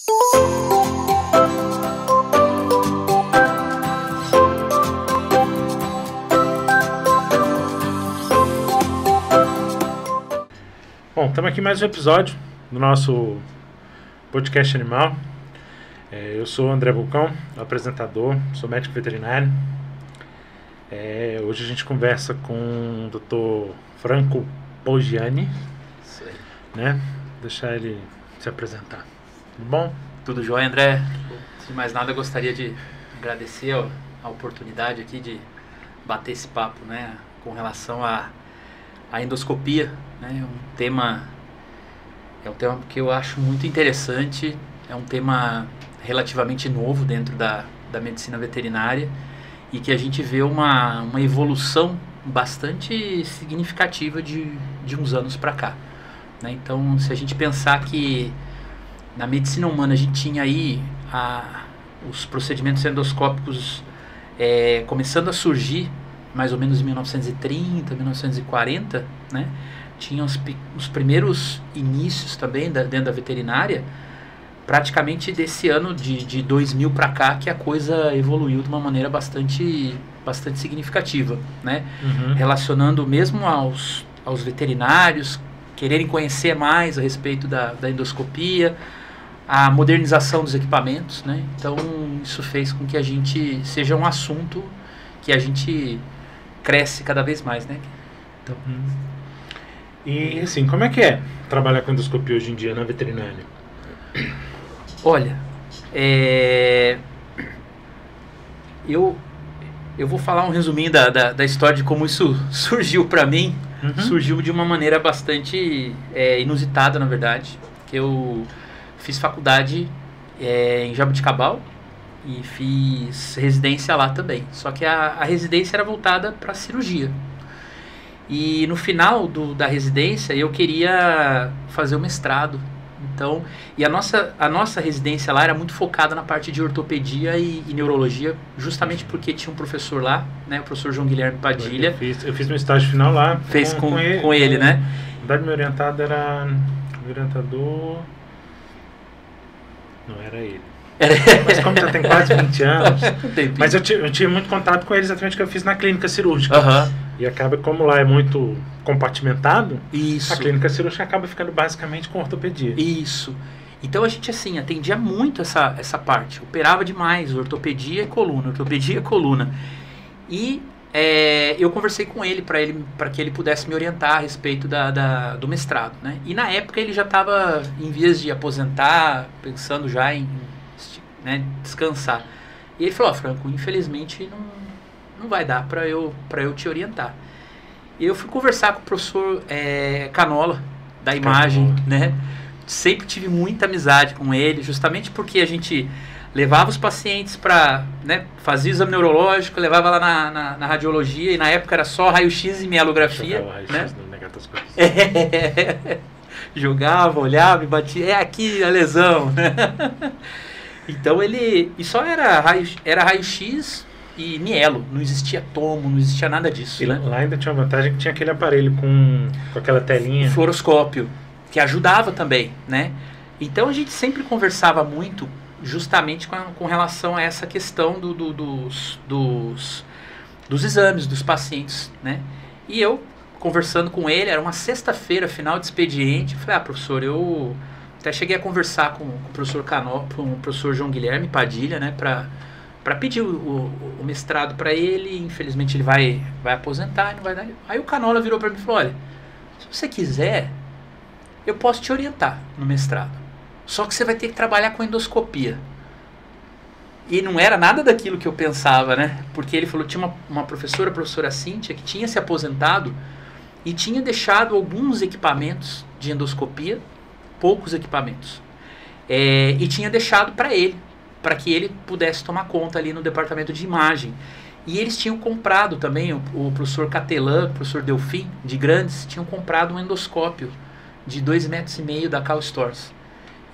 Bom, estamos aqui em mais um episódio do nosso podcast animal. Eu sou o André Vulcão, apresentador, sou médico veterinário. Hoje a gente conversa com o Dr. Franco Poggiani, né? Deixar ele se apresentar. Tudo bom? Tudo jóia, André? Antes de mais nada, eu gostaria de agradecer a oportunidade aqui de bater esse papo, né? Com relação à endoscopia, né? É um tema que eu acho muito interessante, é um tema relativamente novo dentro da medicina veterinária e que a gente vê uma evolução bastante significativa de uns anos para cá, né? Então, se a gente pensar que na medicina humana a gente tinha aí os procedimentos endoscópicos começando a surgir mais ou menos em 1930, 1940, né? Tinha os primeiros inícios também dentro da veterinária, praticamente desse ano de 2000 para cá, que a coisa evoluiu de uma maneira bastante significativa, né? Uhum. Relacionando mesmo aos veterinários quererem conhecer mais a respeito da endoscopia, a modernização dos equipamentos, né? Então isso fez com que a gente seja um assunto que a gente cresce cada vez mais, né? Então, E assim, como é que é trabalhar com endoscopia hoje em dia na veterinária? olha, eu vou falar um resuminho da história de como isso surgiu para mim. Uhum. Surgiu de uma maneira bastante inusitada, na verdade, que eu fiz faculdade em Jaboticabal e fiz residência lá também. Só que a residência era voltada para cirurgia. E no final da residência eu queria fazer o mestrado. Então, e a nossa residência lá era muito focada na parte de ortopedia e neurologia, justamente porque tinha um professor lá, né, o professor João Guilherme Padilha. Eu fiz meu estágio final lá. Fez com ele, né? Na verdade, meu orientado era... O orientador... Não, era ele. Mas como já tem quase 20 anos... Mas eu tive muito contato com ele, exatamente, que eu fiz na clínica cirúrgica. Aham. E acaba, como lá é muito compartimentado, Isso. a clínica cirúrgica acaba ficando basicamente com ortopedia. Isso. Então a gente, assim, atendia muito essa parte. Operava demais, ortopedia e coluna. E eu conversei com ele para que ele pudesse me orientar a respeito do mestrado, né? E na época ele já estava em vias de aposentar, pensando já em descansar. E ele falou: Franco, infelizmente não vai dar para eu te orientar. E eu fui conversar com o professor Canola, da imagem, né? Sempre tive muita amizade com ele, justamente porque a gente levava os pacientes para, né, fazia o exame neurológico, levava lá na radiologia, e na época era só raio-x e mielografia, né? Jogava, olhava e batia, aqui a lesão, né? Então e só era raio-x e mielo, não existia tomo, não existia nada disso. E né? lá ainda tinha uma vantagem que tinha aquele aparelho com aquela telinha. O fluoroscópio, que ajudava também, né? Então a gente sempre conversava muito justamente com relação a essa questão dos exames dos pacientes, né? E eu, conversando com ele, era uma sexta-feira, final de expediente, eu falei: professor, eu até cheguei a conversar com o professor Canola, com o professor João Guilherme Padilha, né, para pedir o mestrado para ele. Infelizmente ele vai aposentar e não vai dar. Aí o Canola virou para mim e falou: olha, se você quiser, eu posso te orientar no mestrado, só que você vai ter que trabalhar com endoscopia. E não era nada daquilo que eu pensava, né? Porque ele falou: tinha uma professora, a professora Cíntia, que tinha se aposentado e tinha deixado alguns equipamentos de endoscopia, poucos equipamentos, e tinha deixado para que ele pudesse tomar conta ali no departamento de imagem. E eles tinham comprado também, o professor Catelan, o professor Delfim, de Grandes, tinham comprado um endoscópio de 2,5 metros da Karl Storz.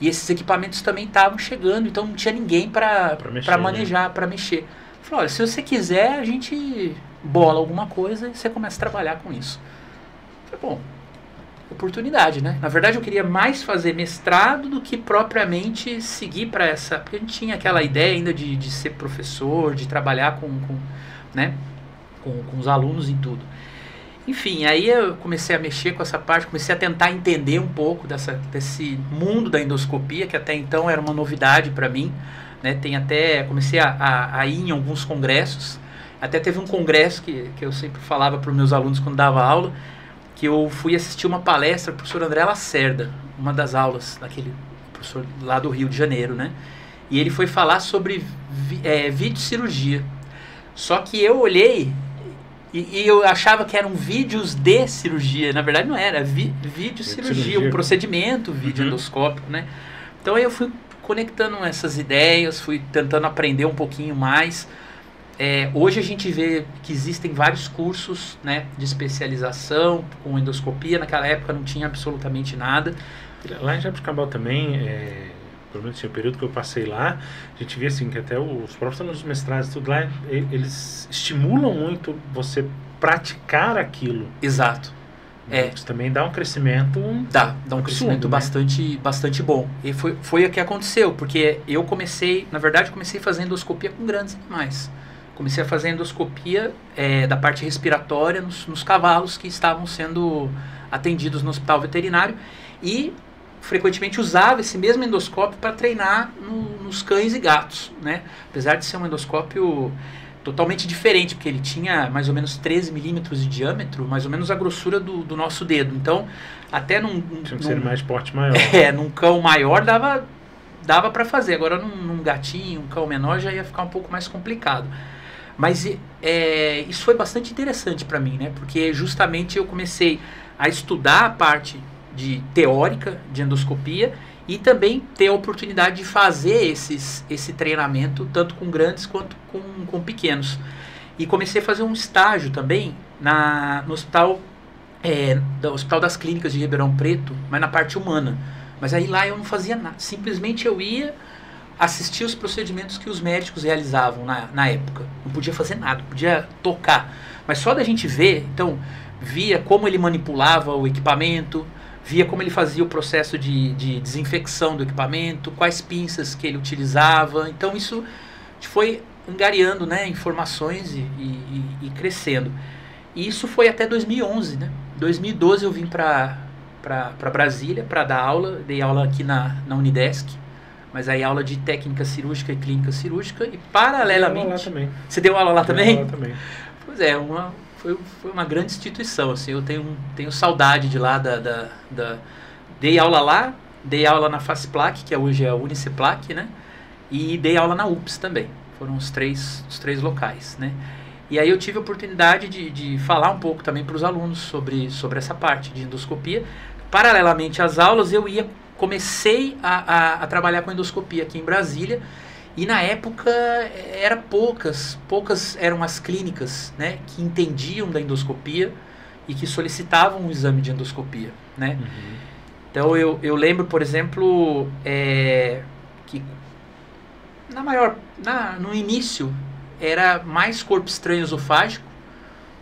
E esses equipamentos também estavam chegando, então não tinha ninguém para manejar, né? Para mexer. Falei: olha, se você quiser, a gente bola alguma coisa e você começa a trabalhar com isso. Falei: bom, oportunidade, né? Na verdade, eu queria mais fazer mestrado do que propriamente seguir para essa... Porque a gente tinha aquela ideia ainda de ser professor, de trabalhar né? com os alunos e tudo. Enfim, aí eu comecei a mexer com essa parte, comecei a tentar entender um pouco desse mundo da endoscopia, que até então era uma novidade para mim, né? Comecei a ir em alguns congressos, até teve um congresso que eu sempre falava para os meus alunos quando dava aula, que eu fui assistir uma palestra do professor André Lacerda, uma das aulas daquele professor lá do Rio de Janeiro, né? E ele foi falar sobre videocirurgia. Só que eu olhei e eu achava que eram vídeos de cirurgia. Na verdade não era, videocirurgia, um procedimento videoendoscópico, né? Então aí eu fui conectando essas ideias, fui tentando aprender um pouquinho mais. Hoje a gente vê que existem vários cursos, né, de especialização com endoscopia. Naquela época não tinha absolutamente nada. Lá em Jabuticabal também, pelo menos tinha o período que eu passei lá, a gente via assim, que até os próprios alunos mestrados, tudo lá, eles estimulam muito você praticar aquilo. Exato. Isso também dá um crescimento... Dá um crescimento, né? bastante bom. E foi o que aconteceu, porque eu comecei fazendo endoscopia com grandes animais. Comecei a fazer endoscopia da parte respiratória nos cavalos que estavam sendo atendidos no hospital veterinário e frequentemente usava esse mesmo endoscópio para treinar nos cães e gatos, né? Apesar de ser um endoscópio totalmente diferente, porque ele tinha mais ou menos 13 milímetros de diâmetro, mais ou menos a grossura do nosso dedo. Então, até tinha que ser mais porte maior. Num cão maior dava para fazer. Agora, num gatinho, um cão menor, já ia ficar um pouco mais complicado. Mas isso foi bastante interessante para mim, né? Porque justamente eu comecei a estudar a parte teórica de endoscopia e também ter a oportunidade de fazer esse treinamento tanto com grandes quanto com pequenos. E comecei a fazer um estágio também no hospital, Hospital das Clínicas de Ribeirão Preto, mas na parte humana. Mas aí lá eu não fazia nada, simplesmente eu ia assistir os procedimentos que os médicos realizavam na época. Não podia fazer nada, podia tocar. Mas só da gente ver, então, via como ele manipulava o equipamento, via como ele fazia o processo de desinfecção do equipamento, quais pinças que ele utilizava. Então isso foi angariando, né, informações e crescendo. E isso foi até 2011, né? 2012 eu vim para Brasília para dar aula, dei aula aqui na Unidesc, mas aí aula de técnica cirúrgica e clínica cirúrgica e paralelamente... Eu dei aula lá também. Você deu aula lá também? Dei aula também. Pois é, foi uma grande instituição, assim, eu tenho saudade de lá, dei aula lá, dei aula na FACEPLAC, que hoje é a Uniceplac, né, e dei aula na UPS também, foram os três locais, né, e aí eu tive a oportunidade de falar um pouco também para os alunos sobre essa parte de endoscopia. Paralelamente às aulas, comecei a trabalhar com endoscopia aqui em Brasília. E na época poucas eram as clínicas, né, que entendiam da endoscopia e que solicitavam um exame de endoscopia, né? Uhum. Então eu lembro, por exemplo, que no início era mais corpo estranho esofágico,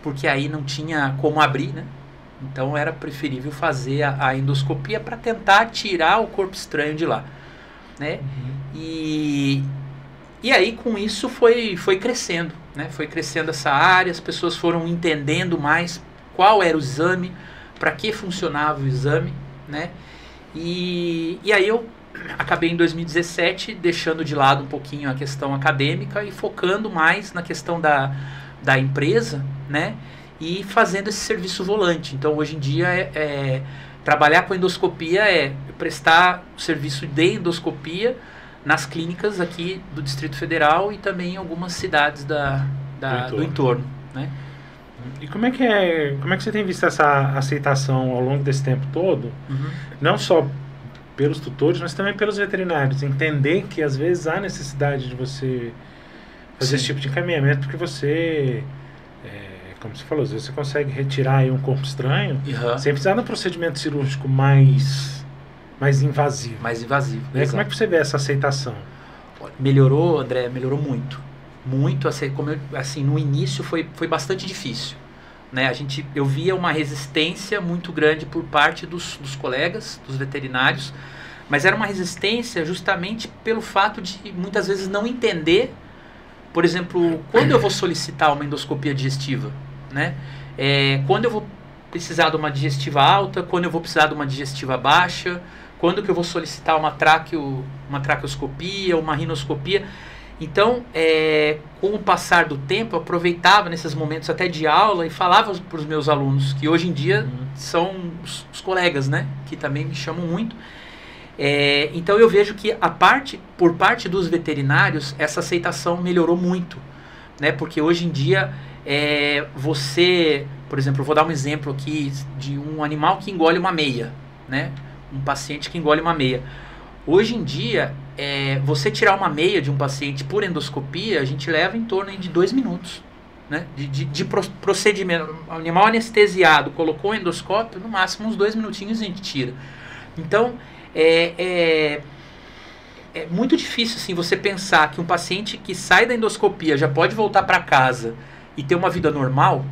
porque aí não tinha como abrir, né? Então era preferível fazer a endoscopia para tentar tirar o corpo estranho de lá, né? Uhum. E aí com isso foi crescendo, né? Foi crescendo essa área, as pessoas foram entendendo mais qual era o exame, para que funcionava o exame, né? E aí eu acabei em 2017 deixando de lado um pouquinho a questão acadêmica e focando mais na questão da empresa, né? E fazendo esse serviço volante. Então hoje em dia trabalhar com endoscopia é prestar serviço de endoscopia nas clínicas aqui do Distrito Federal e também em algumas cidades do entorno, né? E como é que você tem visto essa aceitação ao longo desse tempo todo? Uhum. Não só pelos tutores, mas também pelos veterinários. Entender que às vezes há necessidade de você fazer esse tipo de encaminhamento, porque você, como você falou, às vezes você consegue retirar aí um corpo estranho, sem precisar de um procedimento cirúrgico mais invasivo. Mais invasivo. Né? Como é que você vê essa aceitação? Melhorou, André, melhorou muito. Muito, assim, no início foi bastante difícil. né? Eu via uma resistência muito grande por parte dos colegas, dos veterinários, mas era uma resistência justamente pelo fato de muitas vezes não entender, por exemplo, quando eu vou solicitar uma endoscopia digestiva, né? Quando eu vou precisar de uma digestiva alta, quando eu vou precisar de uma digestiva baixa, quando que eu vou solicitar uma traqueoscopia, uma rinoscopia. Então, com o passar do tempo, eu aproveitava nesses momentos até de aula e falava para os meus alunos, que hoje em dia são os colegas, né, que também me chamam muito. Então eu vejo que por parte dos veterinários, essa aceitação melhorou muito, né, porque hoje em dia você, por exemplo, eu vou dar um exemplo aqui de um animal que engole uma meia, né, um paciente que engole uma meia. Hoje em dia, você tirar uma meia de um paciente por endoscopia, a gente leva em torno de 2 minutos, né? De procedimento. O animal anestesiado, colocou o endoscópio, no máximo uns 2 minutinhos a gente tira. Então, é muito difícil assim, você pensar que um paciente que sai da endoscopia já pode voltar para casa e ter uma vida normal,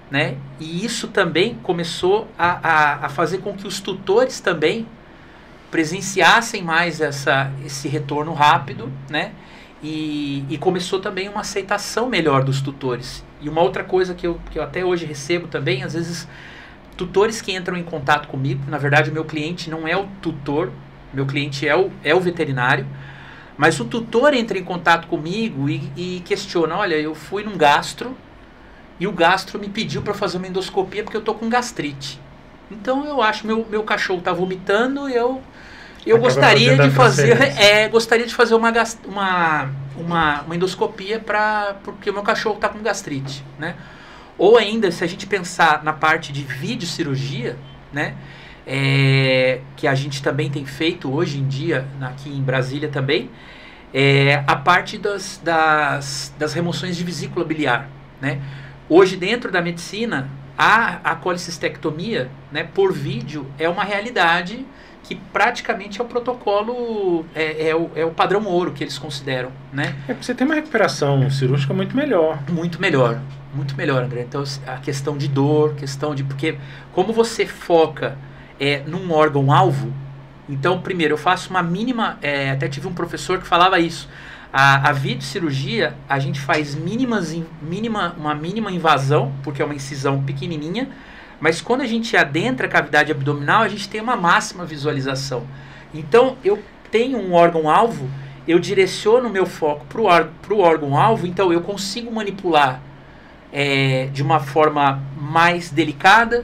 né? E isso também começou a fazer com que os tutores também presenciassem mais esse retorno rápido, né? E começou também uma aceitação melhor dos tutores. E uma outra coisa que eu até hoje recebo também, às vezes, tutores que entram em contato comigo, na verdade o meu cliente não é o tutor, meu cliente é o veterinário, mas o tutor entra em contato comigo e questiona, olha, eu fui num gastro e o gastro me pediu para fazer uma endoscopia porque eu tô com gastrite. Então eu acho meu cachorro está vomitando, eu gostaria de fazer uma endoscopia porque o meu cachorro está com gastrite, né? Ou ainda, se a gente pensar na parte de videocirurgia, né? Que a gente também tem feito hoje em dia, aqui em Brasília também, a parte das remoções de vesícula biliar, né? Hoje, dentro da medicina, a colicistectomia, né, por vídeo, é uma realidade que praticamente é o protocolo, é o padrão ouro que eles consideram, né? Porque você tem uma recuperação cirúrgica muito melhor. Muito melhor, André. Então, a questão de dor, porque como você foca num órgão-alvo, então, primeiro, eu faço uma mínima, até tive um professor que falava isso, a videocirurgia, a gente faz uma mínima invasão, porque é uma incisão pequenininha, mas quando a gente adentra a cavidade abdominal, a gente tem uma máxima visualização. Então, eu tenho um órgão-alvo, eu direciono o meu foco para o órgão-alvo, então eu consigo manipular de uma forma mais delicada,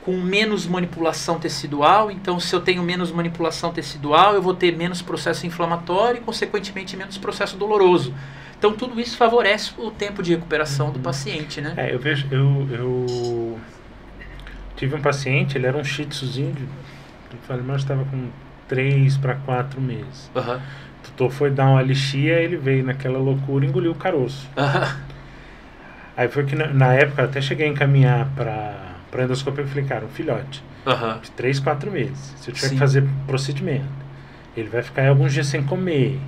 com menos manipulação tecidual. Então, se eu tenho menos manipulação tecidual, eu vou ter menos processo inflamatório e, consequentemente, menos processo doloroso. Então, tudo isso favorece o tempo de recuperação do paciente, né? Eu vejo, eu tive um paciente, ele era um shih tzuzinho, mas estava com 3 para 4 meses. Uhum. O tutor foi dar uma lixia, ele veio naquela loucura e engoliu o caroço. Uhum. Aí foi que, na época, eu até cheguei a encaminhar para endoscopia, eu falei, cara, um filhote de 3, 4 meses, se eu tiver que fazer procedimento, ele vai ficar alguns dias sem comer,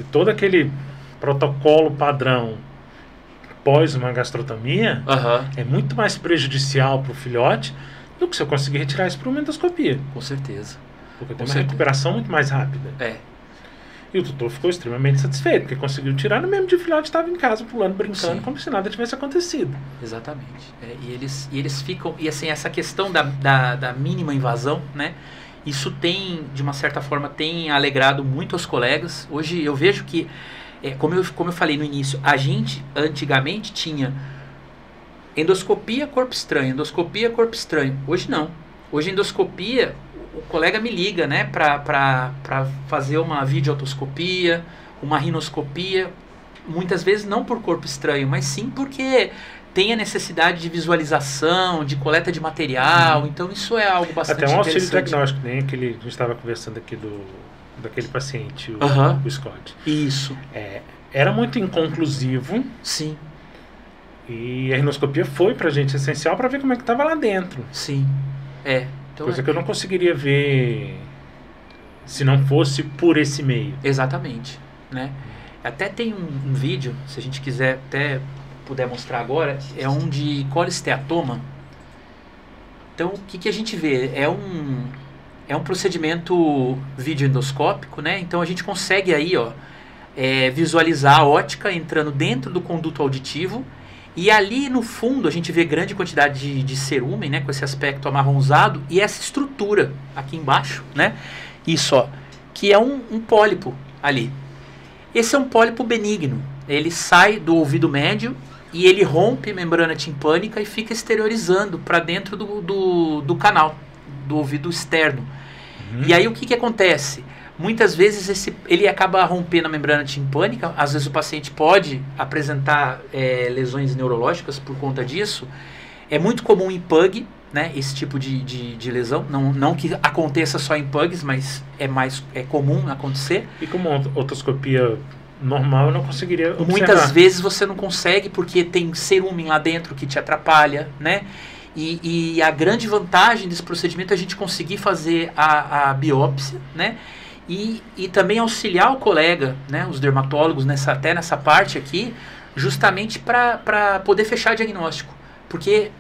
e todo aquele protocolo padrão pós uma gastrotomia é muito mais prejudicial para o filhote do que se eu conseguir retirar isso por uma endoscopia. Com certeza. Porque tem uma recuperação muito mais rápida. E o tutor ficou extremamente satisfeito, porque conseguiu tirar no mesmo dia o filhote estava em casa, pulando, brincando, como se nada tivesse acontecido. Exatamente. E eles ficam... E assim, essa questão da mínima invasão, né? Isso tem, de uma certa forma, tem alegrado muito os colegas. Hoje eu vejo que, como eu falei no início, a gente antigamente tinha endoscopia, corpo estranho, endoscopia, corpo estranho. Hoje não. Hoje endoscopia... O colega me liga, né, para fazer uma videootoscopia, uma rinoscopia, muitas vezes não por corpo estranho, mas sim porque tem a necessidade de visualização, de coleta de material, então isso é algo bastante interessante. Até um auxílio diagnóstico, nem aquele, a gente estava conversando aqui daquele paciente, o Scott. Isso. Era muito inconclusivo. Sim. E a rinoscopia foi pra gente essencial para ver como é que estava lá dentro. Sim, Então, coisa que eu não conseguiria ver se não fosse por esse meio. Exatamente, né? Até tem um vídeo, se a gente quiser até puder mostrar agora, é um de colesteatoma. Então, o que a gente vê? É um procedimento videoendoscópico, né? Então, a gente consegue aí, ó, visualizar a ótica entrando dentro do conduto auditivo. E ali no fundo a gente vê grande quantidade de cerúmen, né, com esse aspecto amarronzado, e essa estrutura aqui embaixo, né, isso, ó, que é um pólipo ali. Esse é um pólipo benigno, ele sai do ouvido médio e ele rompe a membrana timpânica e fica exteriorizando para dentro do canal, do ouvido externo. E aí o que acontece? Muitas vezes ele acaba rompendo a membrana timpânica, às vezes o paciente pode apresentar lesões neurológicas por conta disso. É muito comum em PUG, né, esse tipo de lesão, não que aconteça só em PUGs, mas é comum acontecer. E como otoscopia normal eu não conseguiria observar. Muitas vezes você não consegue porque tem cerúmen lá dentro que te atrapalha, né? E a grande vantagem desse procedimento é a gente conseguir fazer a biópsia, né? E também auxiliar o colega, né, os dermatólogos, até nessa parte aqui, justamente para poder fechar diagnóstico. Porque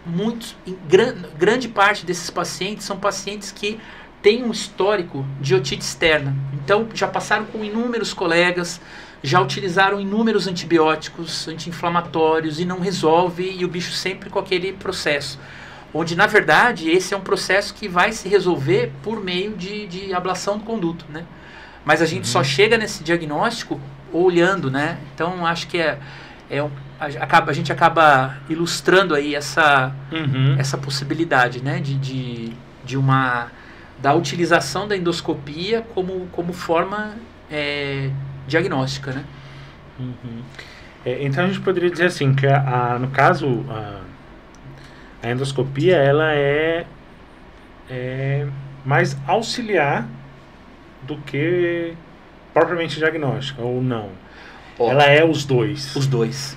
grande parte desses pacientes são pacientes que têm um histórico de otite externa. Então, já passaram com inúmeros colegas, já utilizaram inúmeros antibióticos, anti-inflamatórios, e não resolve, e o bicho sempre com aquele processo. Onde, na verdade, esse é um processo que vai se resolver por meio de ablação do conduto, né? Mas a gente só chega nesse diagnóstico olhando, né? Então, acho que a gente acaba ilustrando aí essa possibilidade, né? Da utilização da endoscopia como forma diagnóstica, né? Então, a gente poderia dizer assim, que no caso... A endoscopia, ela é mais auxiliar do que propriamente diagnóstica, ou não? Ela é os dois. Os dois.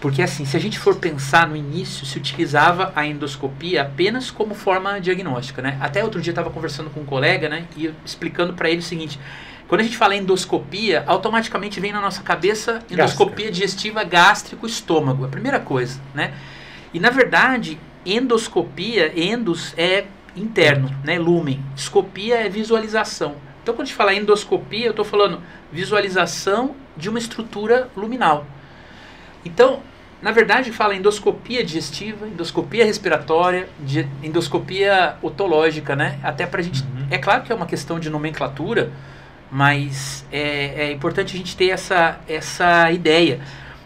Porque assim, se a gente for pensar no início, se utilizava a endoscopia apenas como forma diagnóstica, né? Até outro dia eu estava conversando com um colega, né, e explicando para ele o seguinte: quando a gente fala em endoscopia, automaticamente vem na nossa cabeça endoscopia digestiva, gástrico, estômago, a primeira coisa, né? E na verdade, endoscopia, endos é interno, né, lumen. Escopia é visualização. Então, quando a gente fala endoscopia, eu estou falando visualização de uma estrutura luminal. Então, na verdade, fala endoscopia digestiva, endoscopia respiratória, endoscopia otológica, né? Até para a gente... É claro que é uma questão de nomenclatura, mas é importante a gente ter essa ideia.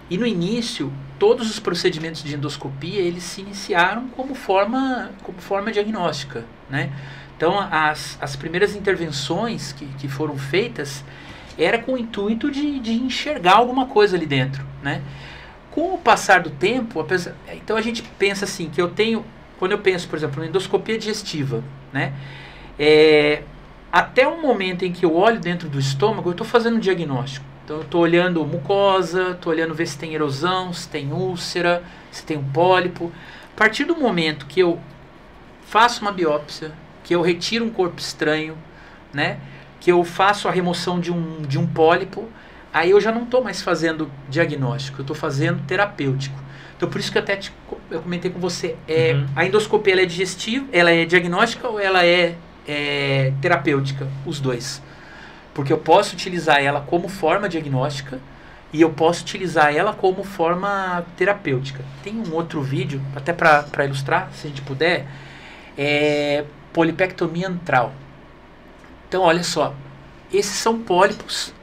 E no início, todos os procedimentos de endoscopia, eles se iniciaram como forma diagnóstica, né? Então, as primeiras intervenções que foram feitas era com o intuito de enxergar alguma coisa ali dentro, né? Com o passar do tempo, então a gente pensa assim, que quando eu penso, por exemplo, na endoscopia digestiva, né? Até o momento em que eu olho dentro do estômago, eu estou fazendo um diagnóstico. Então, eu estou olhando mucosa, estou olhando ver se tem erosão, se tem úlcera, se tem um pólipo. A partir do momento que eu faço uma biópsia, que eu retiro um corpo estranho, né, que eu faço a remoção de um pólipo, aí eu já não estou mais fazendo diagnóstico, eu estou fazendo terapêutico. Então, por isso que eu comentei com você, a endoscopia ela é digestiva, ela é diagnóstica ou ela é terapêutica? Os dois. Porque eu posso utilizar ela como forma diagnóstica e eu posso utilizar ela como forma terapêutica. Tem um outro vídeo, até para ilustrar, se a gente puder, polipectomia antral. Então, olha só, esses são pólipos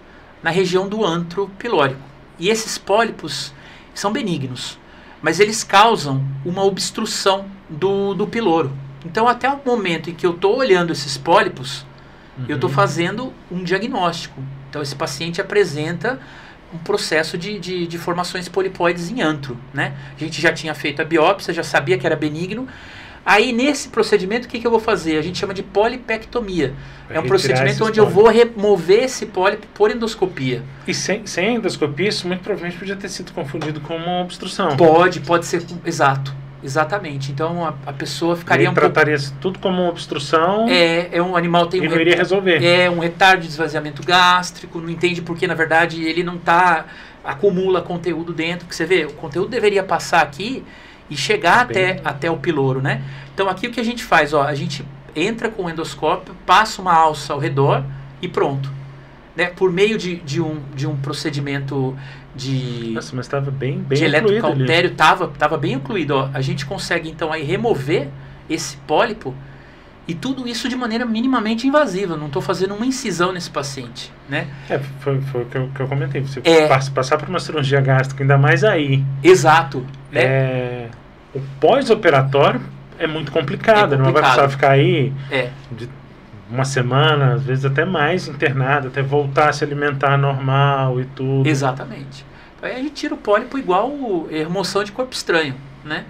na região do antro pilórico. E esses pólipos são benignos, mas eles causam uma obstrução do piloro. Então, até o momento em que eu estou olhando esses pólipos, eu estou fazendo um diagnóstico. Então, esse paciente apresenta um processo de formações polipoides em antro, né? A gente já tinha feito a biópsia, já sabia que era benigno. Aí, nesse procedimento, o que eu vou fazer? A gente chama de polipectomia. É um procedimento onde eu vou remover esse pólipo por endoscopia. E sem endoscopia, isso muito provavelmente podia ter sido confundido com uma obstrução. Pode ser, exato. Exatamente. Então a pessoa ficaria trataria tudo como uma obstrução. Um animal tem não iria resolver. Um retardo de esvaziamento gástrico, não entende porque na verdade ele não está acumula conteúdo dentro, que você vê, o conteúdo deveria passar aqui e chegar até o piloro, né? Então aqui o que a gente faz, ó, a gente entra com o endoscópio, passa uma alça ao redor e pronto. Né? Por meio de um procedimento de... Nossa, mas estava bem de eletrocautério, estava bem incluído. Ó. A gente consegue então aí remover esse pólipo e tudo isso de maneira minimamente invasiva. Não estou fazendo uma incisão nesse paciente, né? Foi o que eu comentei. Você passar por uma cirurgia gástrica, ainda mais aí. Exato. Né? O pós-operatório é muito complicado. Não vai precisar ficar aí de uma semana, às vezes até mais internado, até voltar a se alimentar normal e tudo. Exatamente. Aí a gente tira o pólipo igual remoção de corpo estranho, né?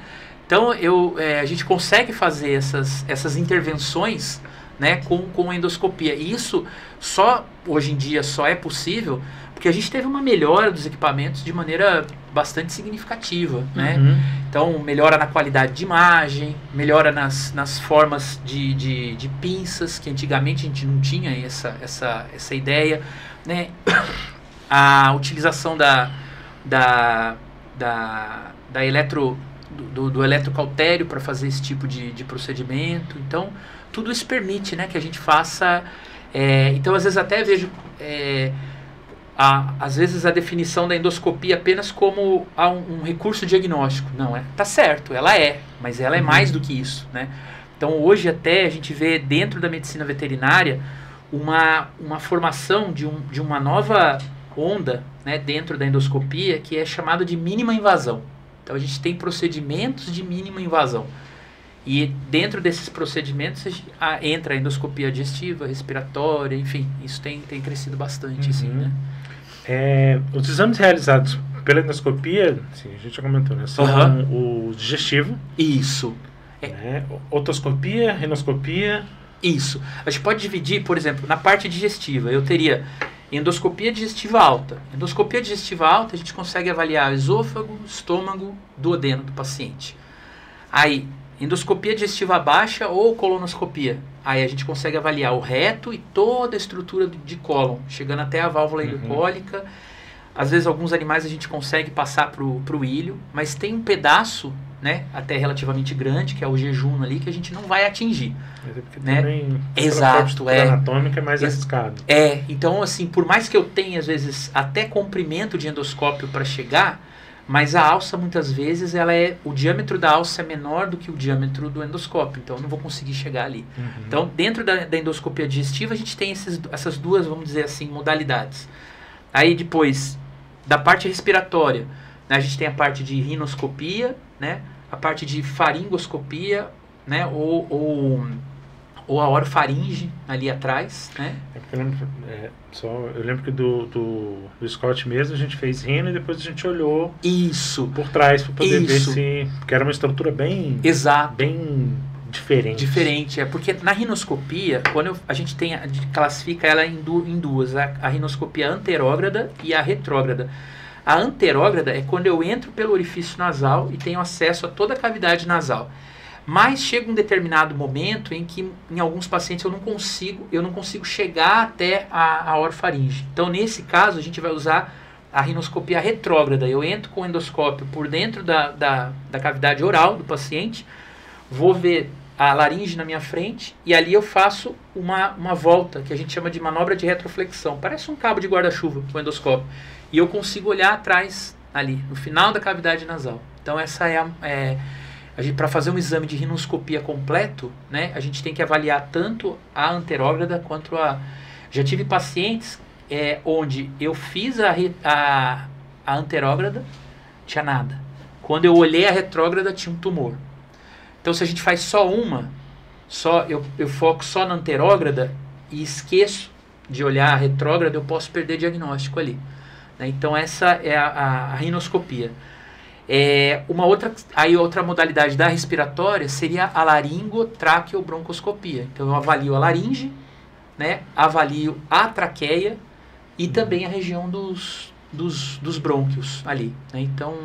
Então a gente consegue fazer essas intervenções, né, com a endoscopia. E isso hoje em dia só é possível porque a gente teve uma melhora dos equipamentos de maneira bastante significativa, né? Então melhora na qualidade de imagem, melhora nas formas de pinças, que antigamente a gente não tinha essa ideia, né? A utilização do eletrocautério para fazer esse tipo de procedimento. Então, tudo isso permite, né, que a gente faça... então, às vezes até vejo... às vezes a definição da endoscopia apenas como um recurso diagnóstico. Não, tá certo, ela mas ela é mais do que isso, né? Então, hoje até a gente vê dentro da medicina veterinária uma formação de uma nova onda, né, dentro da endoscopia, que é chamado de mínima invasão. Então a gente tem procedimentos de mínima invasão. E dentro desses procedimentos entra a endoscopia digestiva, respiratória, enfim, isso tem crescido bastante, assim, né? Os exames realizados pela endoscopia, assim, a gente já comentou, né? São o digestivo. Isso. Né? Otoscopia, rinoscopia. Isso. A gente pode dividir, por exemplo, na parte digestiva. Eu teria endoscopia digestiva alta. Endoscopia digestiva alta, a gente consegue avaliar o esôfago, estômago, duodeno do paciente. Aí, endoscopia digestiva baixa ou colonoscopia. Aí a gente consegue avaliar o reto e toda a estrutura de cólon, chegando até a válvula ileocólica. Às vezes, alguns animais a gente consegue passar para o ilho, mas tem um pedaço, né, até relativamente grande, que é o jejum ali, que a gente não vai atingir. Mas porque né? também, Exato, anatômica é mais arriscado. Então assim, por mais que eu tenha às vezes até comprimento de endoscópio para chegar, mas a alça muitas vezes o diâmetro da alça é menor do que o diâmetro do endoscópio, então eu não vou conseguir chegar ali. Então dentro da endoscopia digestiva a gente tem essas duas, vamos dizer assim, modalidades. Aí depois, da parte respiratória, né, a gente tem a parte de rinoscopia, né, a parte de faringoscopia, né, ou a orofaringe ali atrás, né? Eu lembro que do Scott mesmo a gente fez rino e depois a gente olhou por trás para poder ver se... Porque era uma estrutura bem... Exato. Bem diferente. Porque na rinoscopia, quando a gente classifica ela em duas, a rinoscopia anterógrada e a retrógrada. A anterógrada é quando eu entro pelo orifício nasal e tenho acesso a toda a cavidade nasal. Mas chega um determinado momento em que, em alguns pacientes, eu não consigo chegar até a orofaringe. Então, nesse caso, a gente vai usar a rinoscopia retrógrada. Eu entro com o endoscópio por dentro da cavidade oral do paciente, vou ver a laringe na minha frente e ali eu faço uma volta, que a gente chama de manobra de retroflexão. Parece um cabo de guarda-chuva com o endoscópio. E eu consigo olhar atrás, ali, no final da cavidade nasal. Então, essa para fazer um exame de rinoscopia completo, né, a gente tem que avaliar tanto a anterógrada quanto a... Já tive pacientes onde eu fiz a anterógrada, tinha nada. Quando eu olhei a retrógrada, tinha um tumor. Então, se a gente faz só eu foco só na anterógrada e esqueço de olhar a retrógrada, eu posso perder diagnóstico ali. Né? Então, essa é a rinoscopia. Outra modalidade da respiratória seria a laringotraqueobroncoscopia. Então eu avalio a laringe, né, avalio a traqueia e também a região dos brônquios ali, né? Então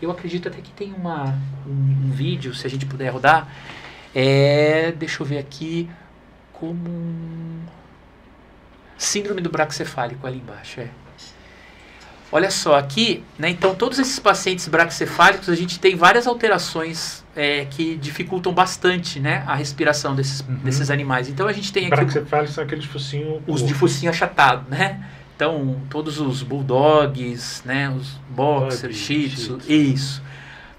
eu acredito até que tem um vídeo, se a gente puder rodar, deixa eu ver aqui, como síndrome do braquicefálico ali embaixo. Olha só, aqui, né, então todos esses pacientes braquicefálicos, a gente tem várias alterações que dificultam bastante, né, a respiração desses animais. Então a gente tem aqui... Braquicefálicos são aqueles de focinho... Os de focinho achatado, né? Então, todos os bulldogs, né, os boxer, shih tzu, isso.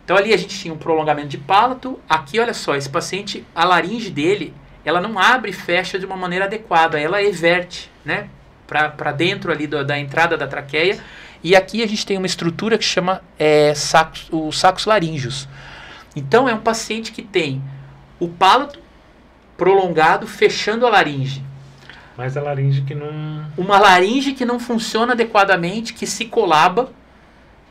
Então ali a gente tinha um prolongamento de palato. Aqui, olha só, esse paciente, a laringe dele, ela não abre e fecha de uma maneira adequada, ela everte, né, para dentro ali da entrada da traqueia. E aqui a gente tem uma estrutura que chama os sacos laríngeos. Então é um paciente que tem o palato prolongado fechando a laringe. Mas a laringe que não... Uma laringe que não funciona adequadamente, que se colaba.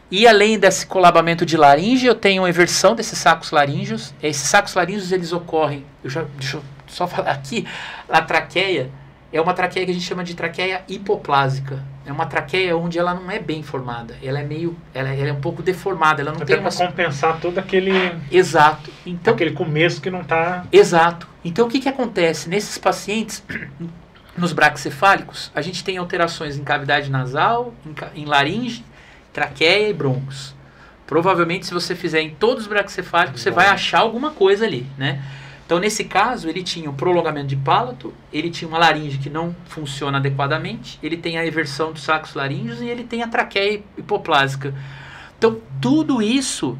E além desse colabamento de laringe, eu tenho uma inversão desses sacos laríngeos. Esses sacos laríngeos, eles ocorrem... Deixa eu só falar aqui. A traqueia é uma traqueia que a gente chama de traqueia hipoplásica. É uma traqueia onde ela não é bem formada. Ela é um pouco deformada. Ela não até tem para compensar todo aquele... Exato. Então, aquele começo que não está... Exato. Então, o que acontece? Nesses pacientes... Nos braquicefálicos, a gente tem alterações em cavidade nasal, em laringe, traqueia e broncos. Provavelmente, se você fizer em todos os braquicefálicos, você vai achar alguma coisa ali, né? Então, nesse caso, ele tinha um prolongamento de palato, ele tinha uma laringe que não funciona adequadamente, ele tem a eversão dos sacos laríngeos e ele tem a traqueia hipoplásica. Então, tudo isso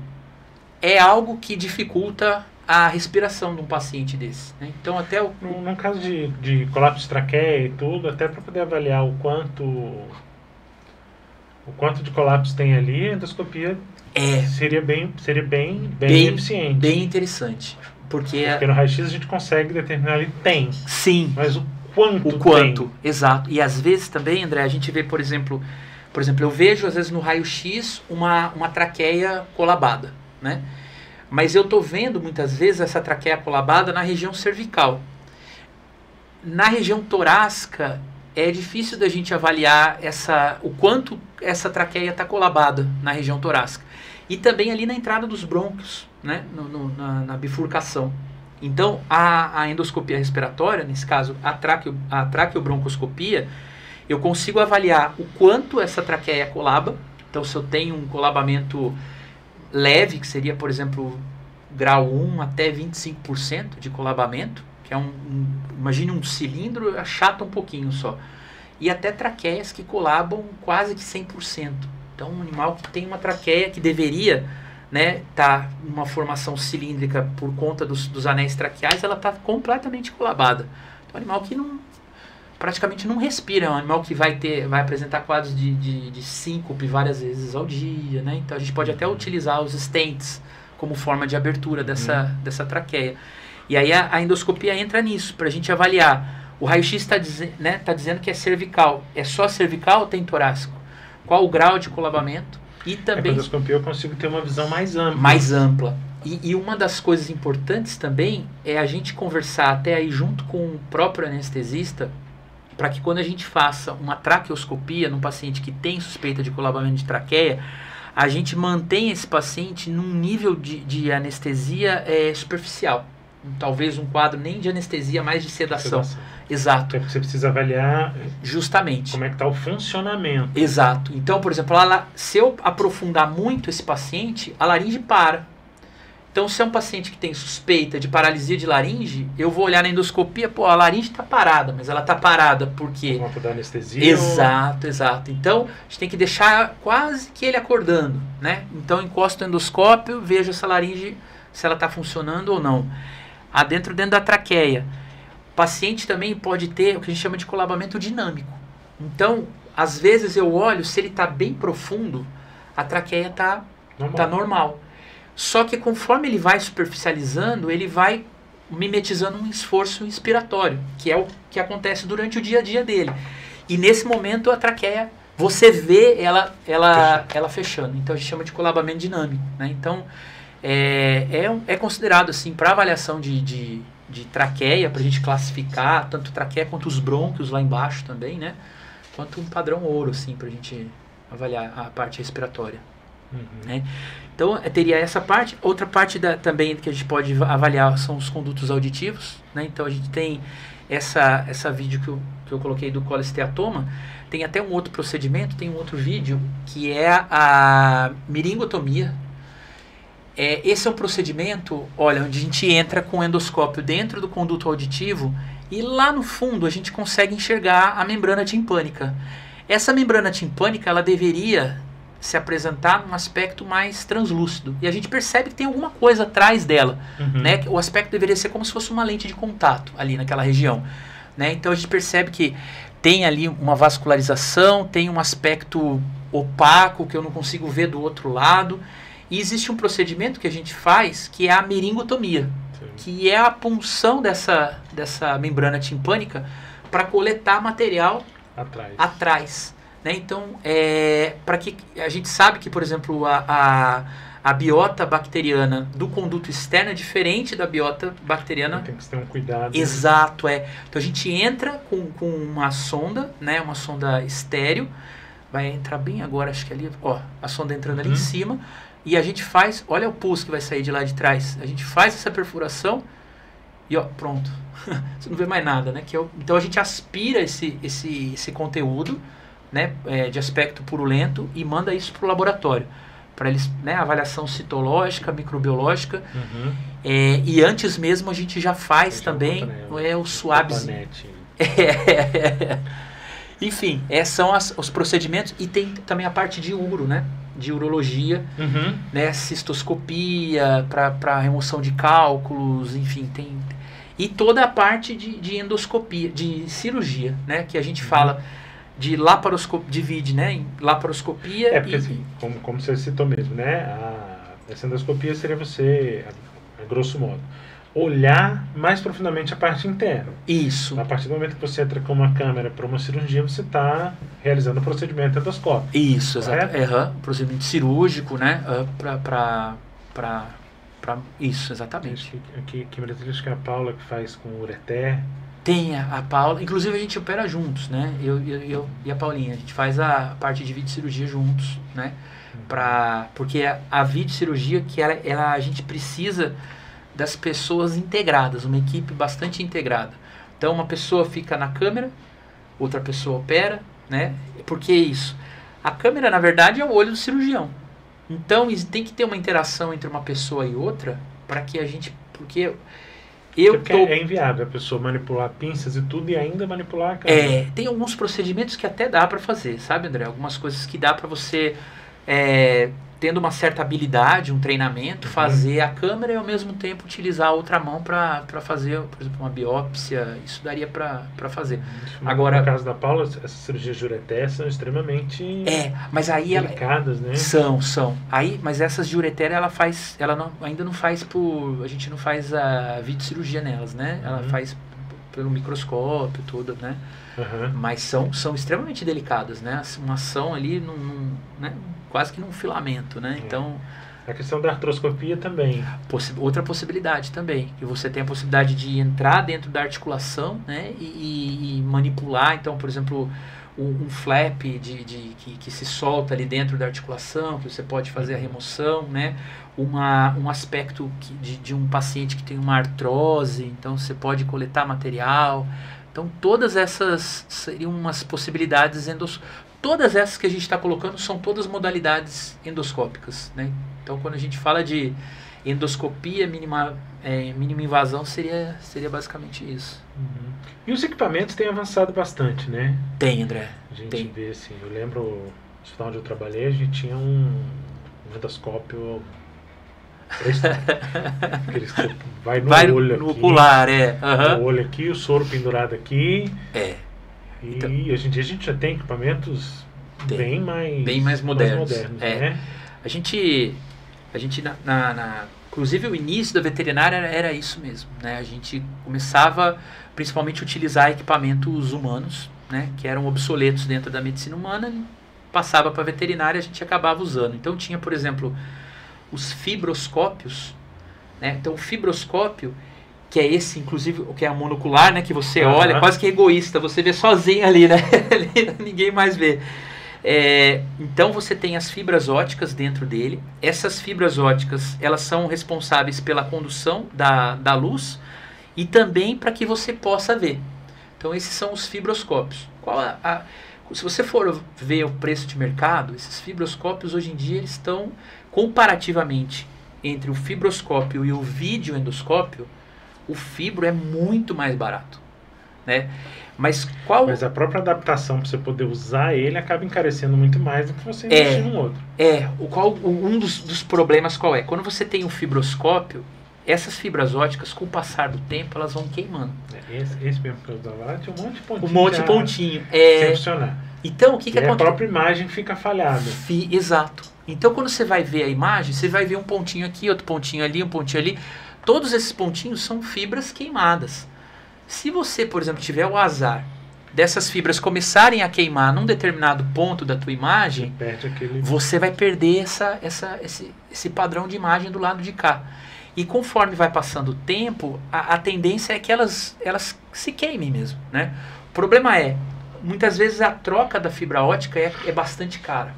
é algo que dificulta a respiração de um paciente desse, né? Então, até no caso de colapso de traqueia e tudo, até para poder avaliar o quanto de colapso tem ali, a endoscopia seria bem eficiente. Bem interessante. Porque no raio-x a gente consegue determinar ali tem. Sim. Mas o quanto tem. Exato. E às vezes também, André, a gente vê, por exemplo, eu vejo às vezes no raio-x uma traqueia colabada, né? Mas eu estou vendo muitas vezes essa traqueia colabada na região cervical. Na região torácica, é difícil da gente avaliar o quanto essa traqueia está colabada na região torácica. E também ali na entrada dos brônquios, né? Na bifurcação. Então, a endoscopia respiratória, nesse caso a traqueobroncoscopia, eu consigo avaliar o quanto essa traqueia colaba. Então, se eu tenho um colabamento leve, que seria, por exemplo, grau 1 até 25% de colabamento, que é imagine um cilindro, achata um pouquinho só. E até traqueias que colabam quase que 100%. Então, um animal que tem uma traqueia que deveria, né, tá numa formação cilíndrica por conta dos anéis traqueais, ela está completamente colabada. Então, um animal que praticamente não respira, é um animal que vai apresentar quadros de síncope várias vezes ao dia, né? Então a gente pode até utilizar os stents como forma de abertura dessa traqueia. E aí a endoscopia entra nisso, para a gente avaliar. O raio-x está dizendo que é cervical. É só cervical ou tem torácico? Qual o grau de colabamento? E também... Com a endoscopia eu consigo ter uma visão mais ampla. Mais ampla. E uma das coisas importantes também é a gente conversar até aí junto com o próprio anestesista, para que quando a gente faça uma traqueoscopia num paciente que tem suspeita de colabamento de traqueia, a gente mantenha esse paciente num nível de anestesia superficial. Talvez um quadro nem de anestesia, mais de sedação. Exato. É porque você precisa avaliar justamente como é que está o funcionamento. Exato. Então, por exemplo, se eu aprofundar muito esse paciente, a laringe para. Então, se é um paciente que tem suspeita de paralisia de laringe, eu vou olhar na endoscopia, a laringe está parada, mas ela está parada porque... Por conta da anestesia. Exato. Então, a gente tem que deixar quase que ele acordando, né? Então, encosto o endoscópio, vejo essa laringe, se ela está funcionando ou não. Dentro da traqueia. O paciente também pode ter o que a gente chama de colabamento dinâmico. Então, às vezes eu olho, se ele está bem profundo, a traqueia está normal. Só que conforme ele vai superficializando, ele vai mimetizando um esforço inspiratório, que é o que acontece durante o dia a dia dele. E nesse momento a traqueia, você vê ela fechando. Então a gente chama de colabamento dinâmico, né? Então é considerado assim para avaliação de traqueia, para a gente classificar tanto traqueia quanto os brônquios lá embaixo também, né? Quanto um padrão ouro assim para a gente avaliar a parte respiratória. Né? Então teria essa parte. Outra parte também que a gente pode avaliar são os condutos auditivos, né? Então a gente tem essa vídeo que eu coloquei do colesteatoma, tem até um outro procedimento, tem um outro vídeo, que é a miringotomia. Esse é um procedimento, olha, onde a gente entra com o endoscópio dentro do conduto auditivo e lá no fundo a gente consegue enxergar a membrana timpânica. Essa membrana timpânica, ela deveria se apresentar num aspecto mais translúcido. E a gente percebe que tem alguma coisa atrás dela. Né? O aspecto deveria ser como se fosse uma lente de contato ali naquela região. Né? Então a gente percebe que tem ali uma vascularização, tem um aspecto opaco que eu não consigo ver do outro lado. E existe um procedimento que a gente faz que é a miringotomia, que é a punção dessa membrana timpânica para coletar material atrás. Né? Então, para que a gente sabe que, por exemplo, a biota bacteriana do conduto externo é diferente da biota bacteriana. Tem que ter um cuidado. Exato, Então a gente entra com uma sonda, né? Uma sonda estéreo. Vai entrar bem agora, acho que ali, ó, a sonda entrando ali em cima. E a gente faz, olha o pulso que vai sair de lá de trás. A gente faz essa perfuração e ó, pronto. Você não vê mais nada, né? Então a gente aspira esse conteúdo, né, de aspecto purulento e manda isso para o laboratório. Para eles, né, avaliação citológica, microbiológica. E antes mesmo a gente já faz também o SWABs. Enfim, são os procedimentos. E tem também a parte de uro, né? De urologia, né, cistoscopia, para remoção de cálculos, enfim, tem. E toda a parte de endoscopia, de cirurgia, né? Que a gente fala de laparoscopia, divide, né? Em laparoscopia porque assim, como você citou mesmo, né? Essa endoscopia seria você, a grosso modo, olhar mais profundamente a parte interna. Isso. A partir do momento que você entra com uma câmera para uma cirurgia, você está realizando o procedimento endoscópico. Isso, exato. Procedimento cirúrgico, né? Isso, exatamente. Que acho que é a Paula que faz com o ureter. Tem a Paula, inclusive a gente opera juntos, né? Eu e a Paulinha, a gente faz a parte de videocirurgia juntos, né? Porque a videocirurgia, que a gente precisa das pessoas integradas, uma equipe bastante integrada. Então uma pessoa fica na câmera, outra pessoa opera, né? Por que isso? A câmera, na verdade, é o olho do cirurgião. Então tem que ter uma interação entre uma pessoa e outra para que a gente... Porque é inviável a pessoa manipular pinças e tudo e ainda manipular a câmera. Tem alguns procedimentos que até dá para fazer, sabe, André? Algumas coisas que dá para você... tendo uma certa habilidade, um treinamento, fazer a câmera e ao mesmo tempo utilizar a outra mão para fazer, por exemplo, uma biópsia. Isso daria para fazer. Agora, no caso da Paula, essas cirurgias de ureter são extremamente mas aí delicadas, né? São. Mas essas de ureter ainda não faz a gente não faz a videocirurgia nelas, né? Ela faz pelo microscópio, tudo, né? Mas são extremamente delicadas, né? Uma ação ali né? Quase que num filamento, né? Então, a questão da artroscopia também. Outra possibilidade também, que você tem a possibilidade de entrar dentro da articulação, né? E manipular, então, por exemplo, um flap que se solta ali dentro da articulação, que você pode fazer a remoção, né? Um aspecto de um paciente que tem uma artrose, então você pode coletar material. Então, todas essas seriam umas possibilidades Todas essas que a gente está colocando são todas modalidades endoscópicas, né? Então, quando a gente fala de endoscopia, mínima invasão, seria basicamente isso. E os equipamentos têm avançado bastante, né? Tem, André. A gente vê assim, eu lembro, no hospital onde eu trabalhei, a gente tinha um endoscópio vai no olho no aqui, ocular, no olho aqui, o soro pendurado aqui. Então, E hoje em dia a gente já tem equipamentos bem mais modernos, né? A gente inclusive o início da veterinária era isso mesmo, né? A gente começava principalmente a utilizar equipamentos humanos, né? Que eram obsoletos dentro da medicina humana, passava para a veterinária e a gente acabava usando. Então tinha, por exemplo, os fibroscópios, né? Então o fibroscópio, que é esse, inclusive, o que é a monocular, né? Que você olha, quase que egoísta, você vê sozinho ali, né? Ninguém mais vê. Então você tem as fibras ópticas dentro dele. Essas fibras ópticas, elas são responsáveis pela condução da luz e também para que você possa ver. Então esses são os fibroscópios. Se você for ver o preço de mercado, esses fibroscópios hoje em dia eles estão comparativamente entre o fibroscópio e o videoendoscópio, o fibro é muito mais barato, né? Mas a própria adaptação para você poder usar ele acaba encarecendo muito mais do que você investir num outro. Um dos problemas qual é? Quando você tem um fibroscópio, essas fibras óticas, com o passar do tempo, elas vão queimando. Esse mesmo que eu usava lá tinha um monte de pontinho. Um monte de pontinho. Sem funcionar. Então, o que acontece? A própria imagem fica falhada. Exato. Então, quando você vai ver a imagem, você vai ver um pontinho aqui, outro pontinho ali, um pontinho ali. Todos esses pontinhos são fibras queimadas. Se você, por exemplo, tiver o azar dessas fibras começarem a queimar num determinado ponto da tua imagem, você vai perder esse padrão de imagem do lado de cá. E conforme vai passando o tempo, a tendência é que elas se queimem mesmo, né? O problema é, muitas vezes a troca da fibra ótica é bastante cara,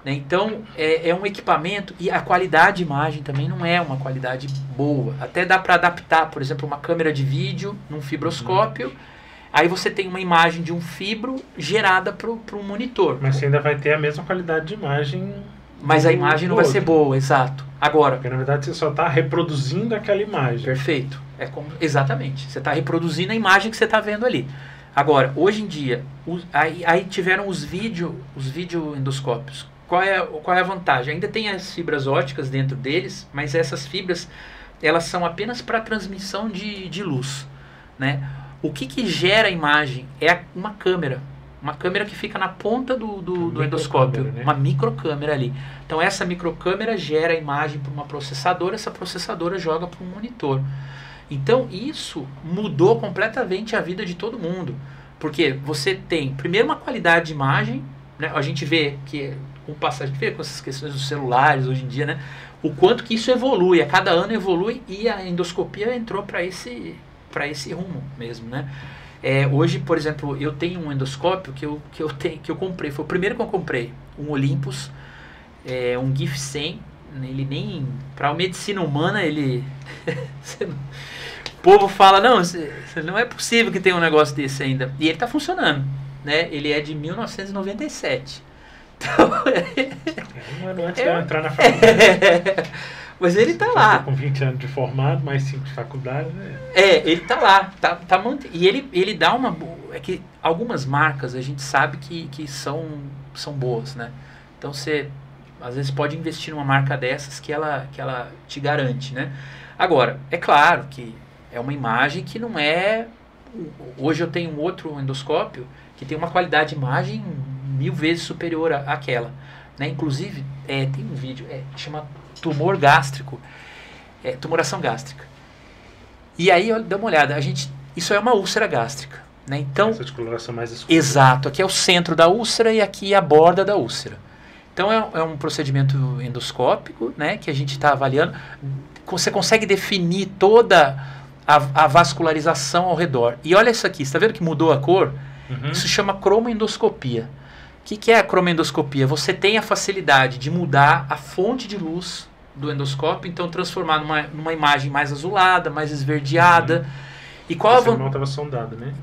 né? Então, é um equipamento e a qualidade de imagem também não é uma qualidade boa. Até dá para adaptar, por exemplo, uma câmera de vídeo num fibroscópio, aí você tem uma imagem de um fibro gerada para um monitor. Mas você ainda vai ter a mesma qualidade de imagem. Mas a imagem não vai ser boa, exato. Agora, porque na verdade você só está reproduzindo aquela imagem. Perfeito. Exatamente. Você está reproduzindo a imagem que você está vendo ali. Agora, hoje em dia, aí tiveram os videoendoscópios. Qual é a vantagem? Ainda tem as fibras óticas dentro deles, mas essas fibras elas são apenas para transmissão de luz, né? O que gera a imagem é uma câmera. Uma câmera que fica na ponta do endoscópio, né? Uma microcâmera ali. Então essa microcâmera gera a imagem para uma processadora, essa processadora joga para um monitor. Então isso mudou completamente a vida de todo mundo. Porque você tem, primeiro, uma qualidade de imagem, né? A gente vê que, com essas questões dos celulares hoje em dia, né? O quanto que isso evolui, a cada ano evolui, e a endoscopia entrou para esse rumo mesmo, né? Hoje, por exemplo, eu tenho um endoscópio que eu comprei, foi o primeiro que eu comprei, um Olympus, um GIF 100, ele nem, para a medicina humana, ele, o povo fala, não é possível que tenha um negócio desse ainda, e ele está funcionando, né? Ele é de 1997, então, um ano antes de eu entrar na faculdade. Mas ele tá lá. Com 20 anos de formado, mais 5 de faculdade, né? Ele tá lá. E ele dá uma... É que algumas marcas a gente sabe que são boas, né? Então você, às vezes, pode investir numa marca dessas que ela te garante, né? Agora, é claro que é uma imagem que não é... Hoje eu tenho um outro endoscópio que tem uma qualidade de imagem 1000 vezes superior àquela, né? Inclusive, tem um vídeo, chama tumor gástrico, tumoração gástrica. E aí, dá uma olhada, isso é uma úlcera gástrica, né? Então, essa coloração mais escura. Exato, aqui é o centro da úlcera e aqui é a borda da úlcera. Então é um procedimento endoscópico, né, que a gente está avaliando. Você consegue definir toda a vascularização ao redor. E olha isso aqui, você está vendo que mudou a cor? Isso chama cromoendoscopia. O que é a cromoendoscopia? Você tem a facilidade de mudar a fonte de luz do endoscópio, então transformar numa imagem mais azulada, mais esverdeada. E qual Esse animal estava sondado, né?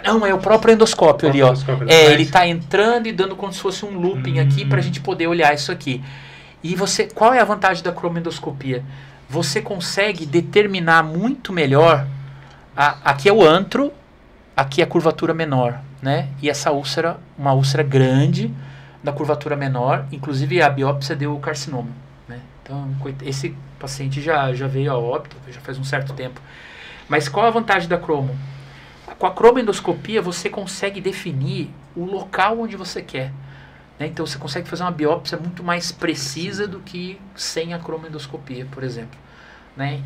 Não, é o próprio endoscópio ali, ó. Ele está entrando e dando como se fosse um looping aqui para a gente poder olhar isso aqui. E qual é a vantagem da cromoendoscopia? Você consegue determinar muito melhor. Aqui é o antro, aqui é a curvatura menor, né? E essa úlcera, uma úlcera grande da curvatura menor, inclusive a biópsia deu carcinoma, né? Então, esse paciente já veio a óbito, já faz um certo tempo. Mas qual a vantagem da cromo? Com a cromoendoscopia você consegue definir o local onde você quer, né? Então você consegue fazer uma biópsia muito mais precisa do que sem a cromoendoscopia, por exemplo, né?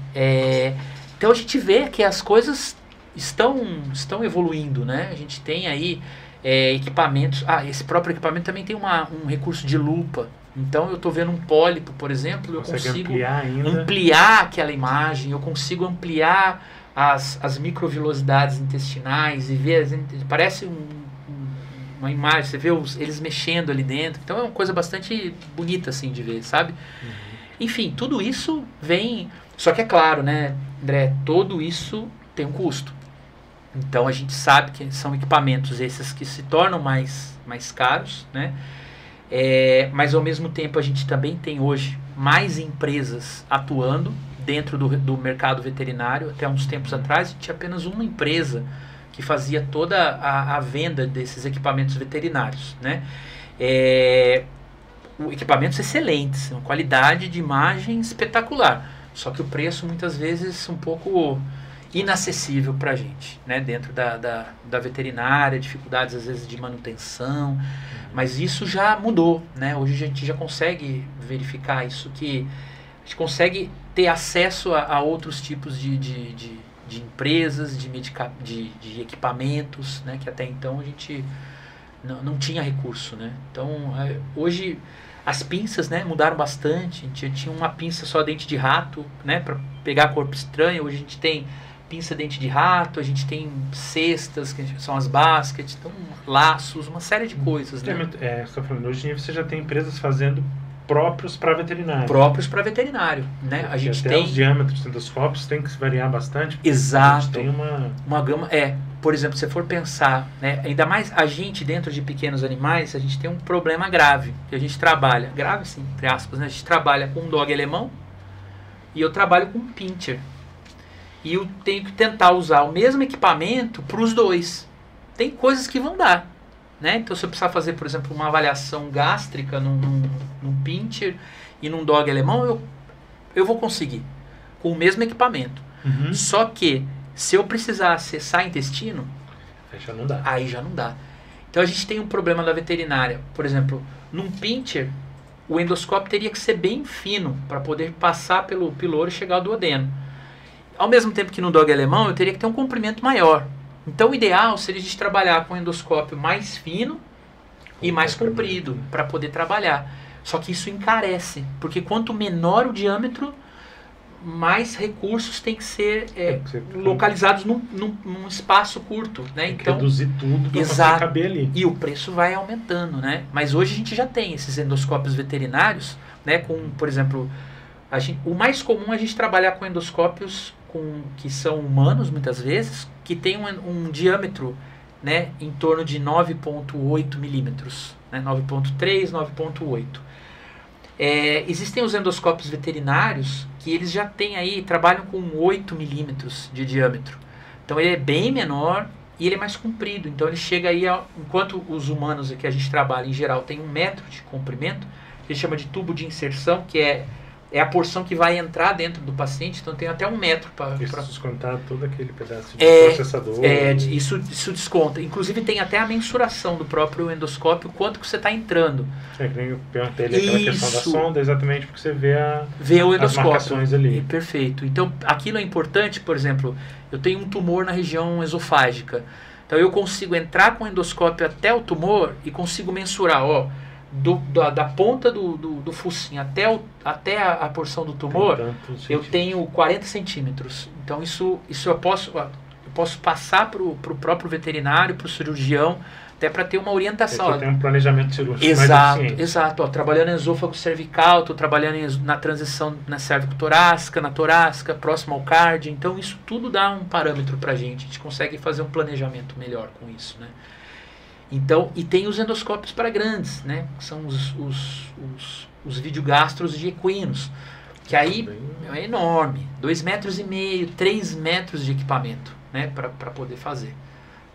Então a gente vê que as coisas estão evoluindo, né? A gente tem aí equipamentos. Esse próprio equipamento também tem um recurso de lupa. Então eu estou vendo um pólipo, por exemplo, eu consigo ampliar aquela imagem, eu consigo ampliar as microvilosidades intestinais e ver, parece uma imagem, você vê eles mexendo ali dentro. Então é uma coisa bastante bonita assim de ver, sabe? Enfim, tudo isso vem... Só que é claro, né, André, tudo isso tem um custo. Então a gente sabe que são equipamentos esses que se tornam mais caros, né? Mas ao mesmo tempo a gente também tem hoje mais empresas atuando dentro do mercado veterinário. Até uns tempos atrás a gente tinha apenas uma empresa que fazia toda a venda desses equipamentos veterinários, né? Equipamentos excelentes, uma qualidade de imagem espetacular, só que o preço muitas vezes um pouco inacessível para a gente, né? Dentro da veterinária, dificuldades às vezes de manutenção, mas isso já mudou, né? Hoje a gente já consegue verificar isso, que a gente consegue ter acesso a outros tipos de empresas, de equipamentos, né? Que até então a gente não tinha recurso, né? Então hoje as pinças, né, mudaram bastante. A gente tinha uma pinça só dente de rato, né, para pegar corpo estranho. Hoje a gente tem pinça dente de rato, a gente tem cestas, que são as baskets, então, laços, uma série de coisas, né? Você está falando, hoje em dia você já tem empresas fazendo próprios para veterinário. Próprios para veterinário, né? A gente até tem os diâmetros dos endoscópios tem que variar bastante. Exato. A gente tem uma gama, por exemplo, se você for pensar, né, ainda mais a gente dentro de pequenos animais, a gente tem um problema grave, que a gente trabalha, grave sim, entre aspas, né? A gente trabalha com um dog alemão e eu trabalho com um pincher. E eu tenho que tentar usar o mesmo equipamento para os dois. Tem coisas que vão dar, né? Então, se eu precisar fazer, por exemplo, uma avaliação gástrica num pincher e num dog alemão, eu vou conseguir com o mesmo equipamento. Uhum. Só que se eu precisar acessar intestino, aí já não dá. Então a gente tem um problema da veterinária. Por exemplo, num pincher, o endoscópio teria que ser bem fino para poder passar pelo piloro e chegar ao duodeno. Ao mesmo tempo que no dog alemão eu teria que ter um comprimento maior. Então o ideal seria a gente trabalhar com um endoscópio mais fino e mais comprido para poder trabalhar. Só que isso encarece, porque quanto menor o diâmetro, mais recursos têm que ser localizados num espaço curto, né? Tem que então reduzir tudo para exato, caber ali. E o preço vai aumentando, né? Mas hoje a gente já tem esses endoscópios veterinários, né? Com, por exemplo, o mais comum é a gente trabalhar com endoscópios que são humanos muitas vezes, que tem um diâmetro, né, em torno de 9,8 milímetros, né? 9,3, 9,8. Existem os endoscópios veterinários que eles já têm aí, trabalham com 8 milímetros de diâmetro. Então ele é bem menor e ele é mais comprido. Então ele chega aí, enquanto os humanos que a gente trabalha em geral tem 1 metro de comprimento, que a gente chama de tubo de inserção, que é a porção que vai entrar dentro do paciente, então tem até 1 metro para descontar todo aquele pedaço de processador. Isso desconta. Inclusive tem até a mensuração do próprio endoscópio, quanto que você está entrando. Que nem eu perguntei aquela questão da sonda, exatamente porque você vê o endoscópio. As marcações ali. Perfeito. Então aquilo é importante, por exemplo, eu tenho um tumor na região esofágica, então eu consigo entrar com o endoscópio até o tumor e consigo mensurar, da ponta do focinho até a porção do tumor, eu tenho 40 centímetros. Então isso eu posso passar para o próprio veterinário, para o cirurgião, até para ter uma orientação. Tem um planejamento cirúrgico exato, mais eficiente. Exato. Trabalhando em esôfago cervical, estou trabalhando na transição na cérvico-torácica, na torácica, próximo ao cardio. Então isso tudo dá um parâmetro para a gente consegue fazer um planejamento melhor com isso, né? Então, e tem os endoscópios para grandes, né? Que são os videogastros de equinos, que aí é enorme, 2,5 metros, 3 metros de equipamento, né? Para poder fazer.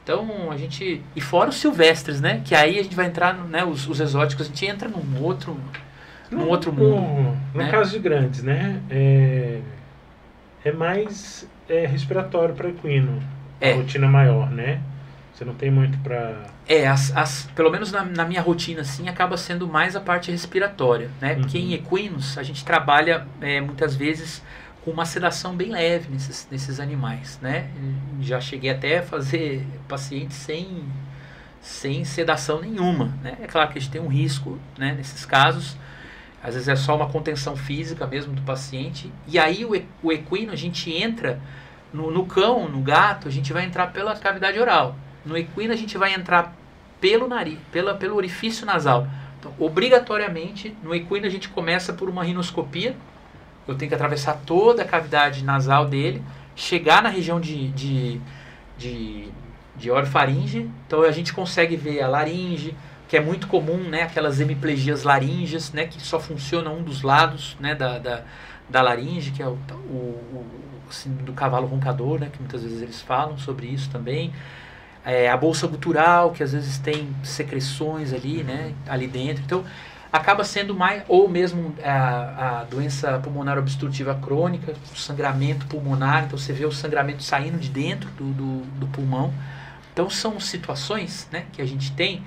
Então, a gente... E fora os silvestres, né? Que aí a gente vai entrar, né? Os exóticos, a gente entra num outro mundo. No caso de grandes, né? É mais respiratório para equino. A rotina maior, né? Você não tem muito para... pelo menos na minha rotina, assim, acaba sendo mais a parte respiratória, né? Porque em equinos, a gente trabalha muitas vezes com uma sedação bem leve nesses animais, né? Já cheguei até a fazer pacientes sem sedação nenhuma, né? É claro que a gente tem um risco, né, nesses casos. Às vezes é só uma contenção física mesmo do paciente. E aí o equino, a gente entra no cão, no gato, a gente vai entrar pela cavidade oral. No equino a gente vai entrar pelo nariz, pelo orifício nasal. Então, obrigatoriamente, no equino a gente começa por uma rinoscopia. Eu tenho que atravessar toda a cavidade nasal dele, chegar na região de de orofaringe. Então a gente consegue ver a laringe, que é muito comum, né? Aquelas hemiplegias laríngeas, né? Que só funciona um dos lados, né? Da laringe, que é assim, do cavalo roncador, né? Que muitas vezes eles falam sobre isso também. A bolsa gutural, que às vezes tem secreções ali, né? Ali dentro. Então acaba sendo mais, ou mesmo a doença pulmonar obstrutiva crônica, o sangramento pulmonar. Então você vê o sangramento saindo de dentro do pulmão. Então são situações, né, que a gente tem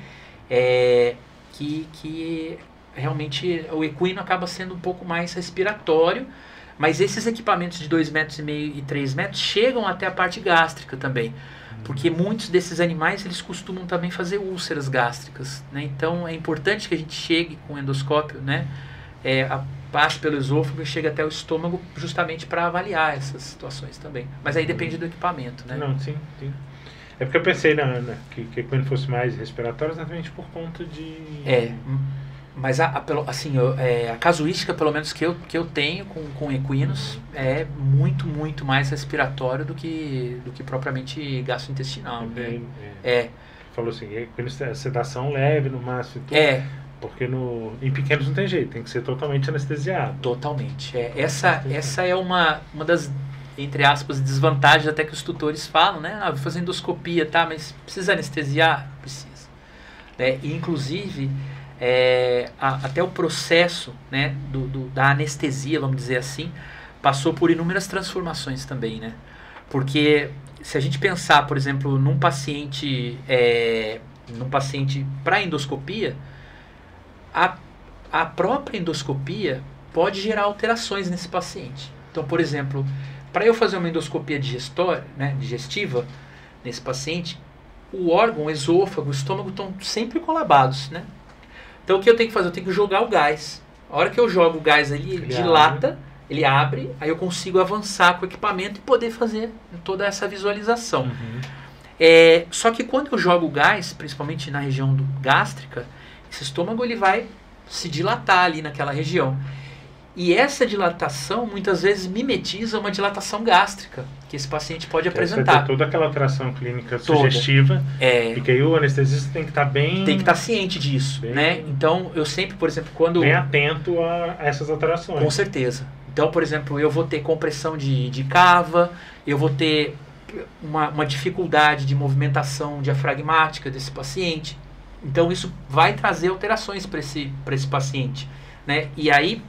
que realmente o equino acaba sendo um pouco mais respiratório, mas esses equipamentos de 2,5 metros e 3 metros chegam até a parte gástrica também, porque muitos desses animais eles costumam também fazer úlceras gástricas, né? Então é importante que a gente chegue com o endoscópio, né, passe pelo esôfago e chegue até o estômago justamente para avaliar essas situações também, mas aí depende do equipamento, né? Não, sim. É porque eu pensei que quando fosse mais respiratório, exatamente por conta de... Mas a casuística, pelo menos que eu tenho com equinos, é muito, muito mais respiratório do que propriamente gastrointestinal. Falou assim, sedação leve no máximo. Porque em pequenos não tem jeito, tem que ser totalmente anestesiado. Totalmente. Essa é uma das, entre aspas, desvantagens até que os tutores falam, né? Vou fazer endoscopia, tá? Mas precisa anestesiar? Precisa. E, inclusive, até o processo, né, da anestesia, vamos dizer assim, passou por inúmeras transformações também, né? Porque se a gente pensar, por exemplo, num paciente para endoscopia, a própria endoscopia pode gerar alterações nesse paciente. Então, por exemplo, para eu fazer uma endoscopia digestiva nesse paciente, o órgão, o esôfago, o estômago estão sempre colabados, né? Então o que eu tenho que fazer? Eu tenho que jogar o gás. A hora que eu jogo o gás ali, ele dilata, ele abre, aí eu consigo avançar com o equipamento e poder fazer toda essa visualização. Só que quando eu jogo o gás, principalmente na região gástrica, esse estômago ele vai se dilatar ali naquela região. E essa dilatação muitas vezes mimetiza uma dilatação gástrica que esse paciente pode apresentar. Você tem toda aquela alteração clínica sugestiva, e que aí o anestesista tem que estar bem... Tem que estar ciente disso, né? Então, eu sempre, por exemplo, bem atento a essas alterações. Com certeza. Então, por exemplo, eu vou ter compressão de cava, eu vou ter uma dificuldade de movimentação diafragmática desse paciente. Então, isso vai trazer alterações para esse paciente, né? E aí,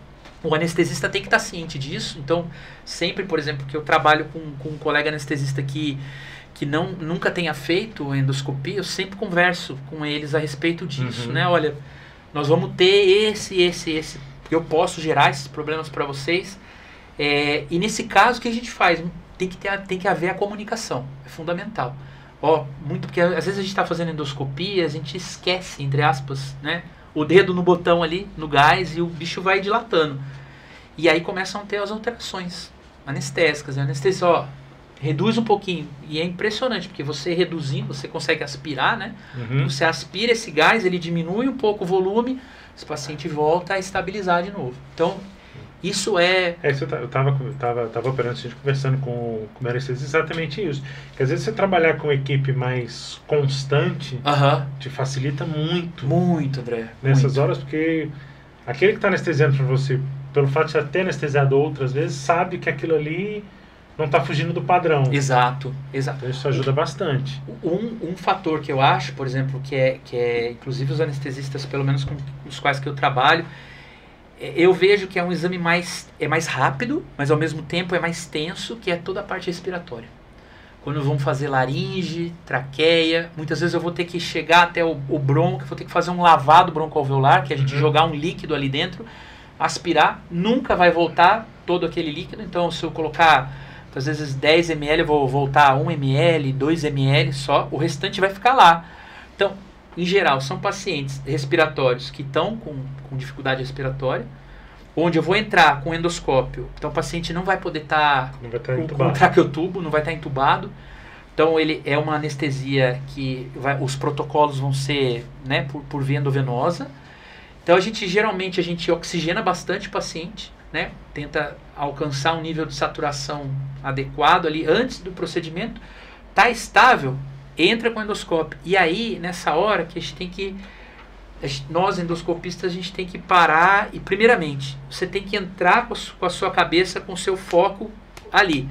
o anestesista tem que estar ciente disso. Então, sempre, por exemplo, que eu trabalho com um colega anestesista que nunca tenha feito endoscopia, eu sempre converso com eles a respeito disso, né? Olha, nós vamos ter esse, eu posso gerar esses problemas para vocês. E nesse caso, o que a gente faz? Tem que haver a comunicação, é fundamental. Muito, porque às vezes a gente está fazendo endoscopia, a gente esquece, entre aspas, né? O dedo no botão ali, no gás, e o bicho vai dilatando. E aí começam a ter as alterações anestésicas. A anestesia, reduz um pouquinho. E é impressionante, porque você reduzindo, você consegue aspirar, né? Você aspira esse gás, ele diminui um pouco o volume, esse paciente volta a estabilizar de novo. Então, isso eu estava operando, a gente conversando com o anestesista, exatamente isso. Que às vezes você trabalhar com uma equipe mais constante te facilita muito. Muito, André. Nessas horas, porque aquele que está anestesiando para você, pelo fato de já ter anestesiado outras vezes, sabe que aquilo ali não está fugindo do padrão. Exato. Então isso ajuda bastante. Um fator que eu acho, por exemplo, que é inclusive os anestesistas, pelo menos com os quais que eu trabalho, eu vejo que é um exame mais rápido, mas ao mesmo tempo é mais tenso, que é toda a parte respiratória. Quando vão fazer laringe, traqueia, muitas vezes eu vou ter que chegar até o bronco, vou ter que fazer um lavado broncoalveolar, que é a gente jogar um líquido ali dentro, aspirar, nunca vai voltar todo aquele líquido. Então, se eu colocar, às vezes 10 ml, eu vou voltar 1 ml, 2 ml só, o restante vai ficar lá. Então, em geral, são pacientes respiratórios que estão com dificuldade respiratória, onde eu vou entrar com endoscópio. Então, o paciente não vai poder estar com traqueotubo, não vai estar entubado. Então, ele é uma anestesia que os protocolos vão ser, né, por via endovenosa. Então, geralmente a gente oxigena bastante o paciente, né, tenta alcançar um nível de saturação adequado ali antes do procedimento, Tá estável, entra com o endoscópio. E aí, nessa hora que a gente tem que... Nós, endoscopistas, a gente tem que parar e, primeiramente, você tem que entrar com a sua cabeça, com o seu foco ali.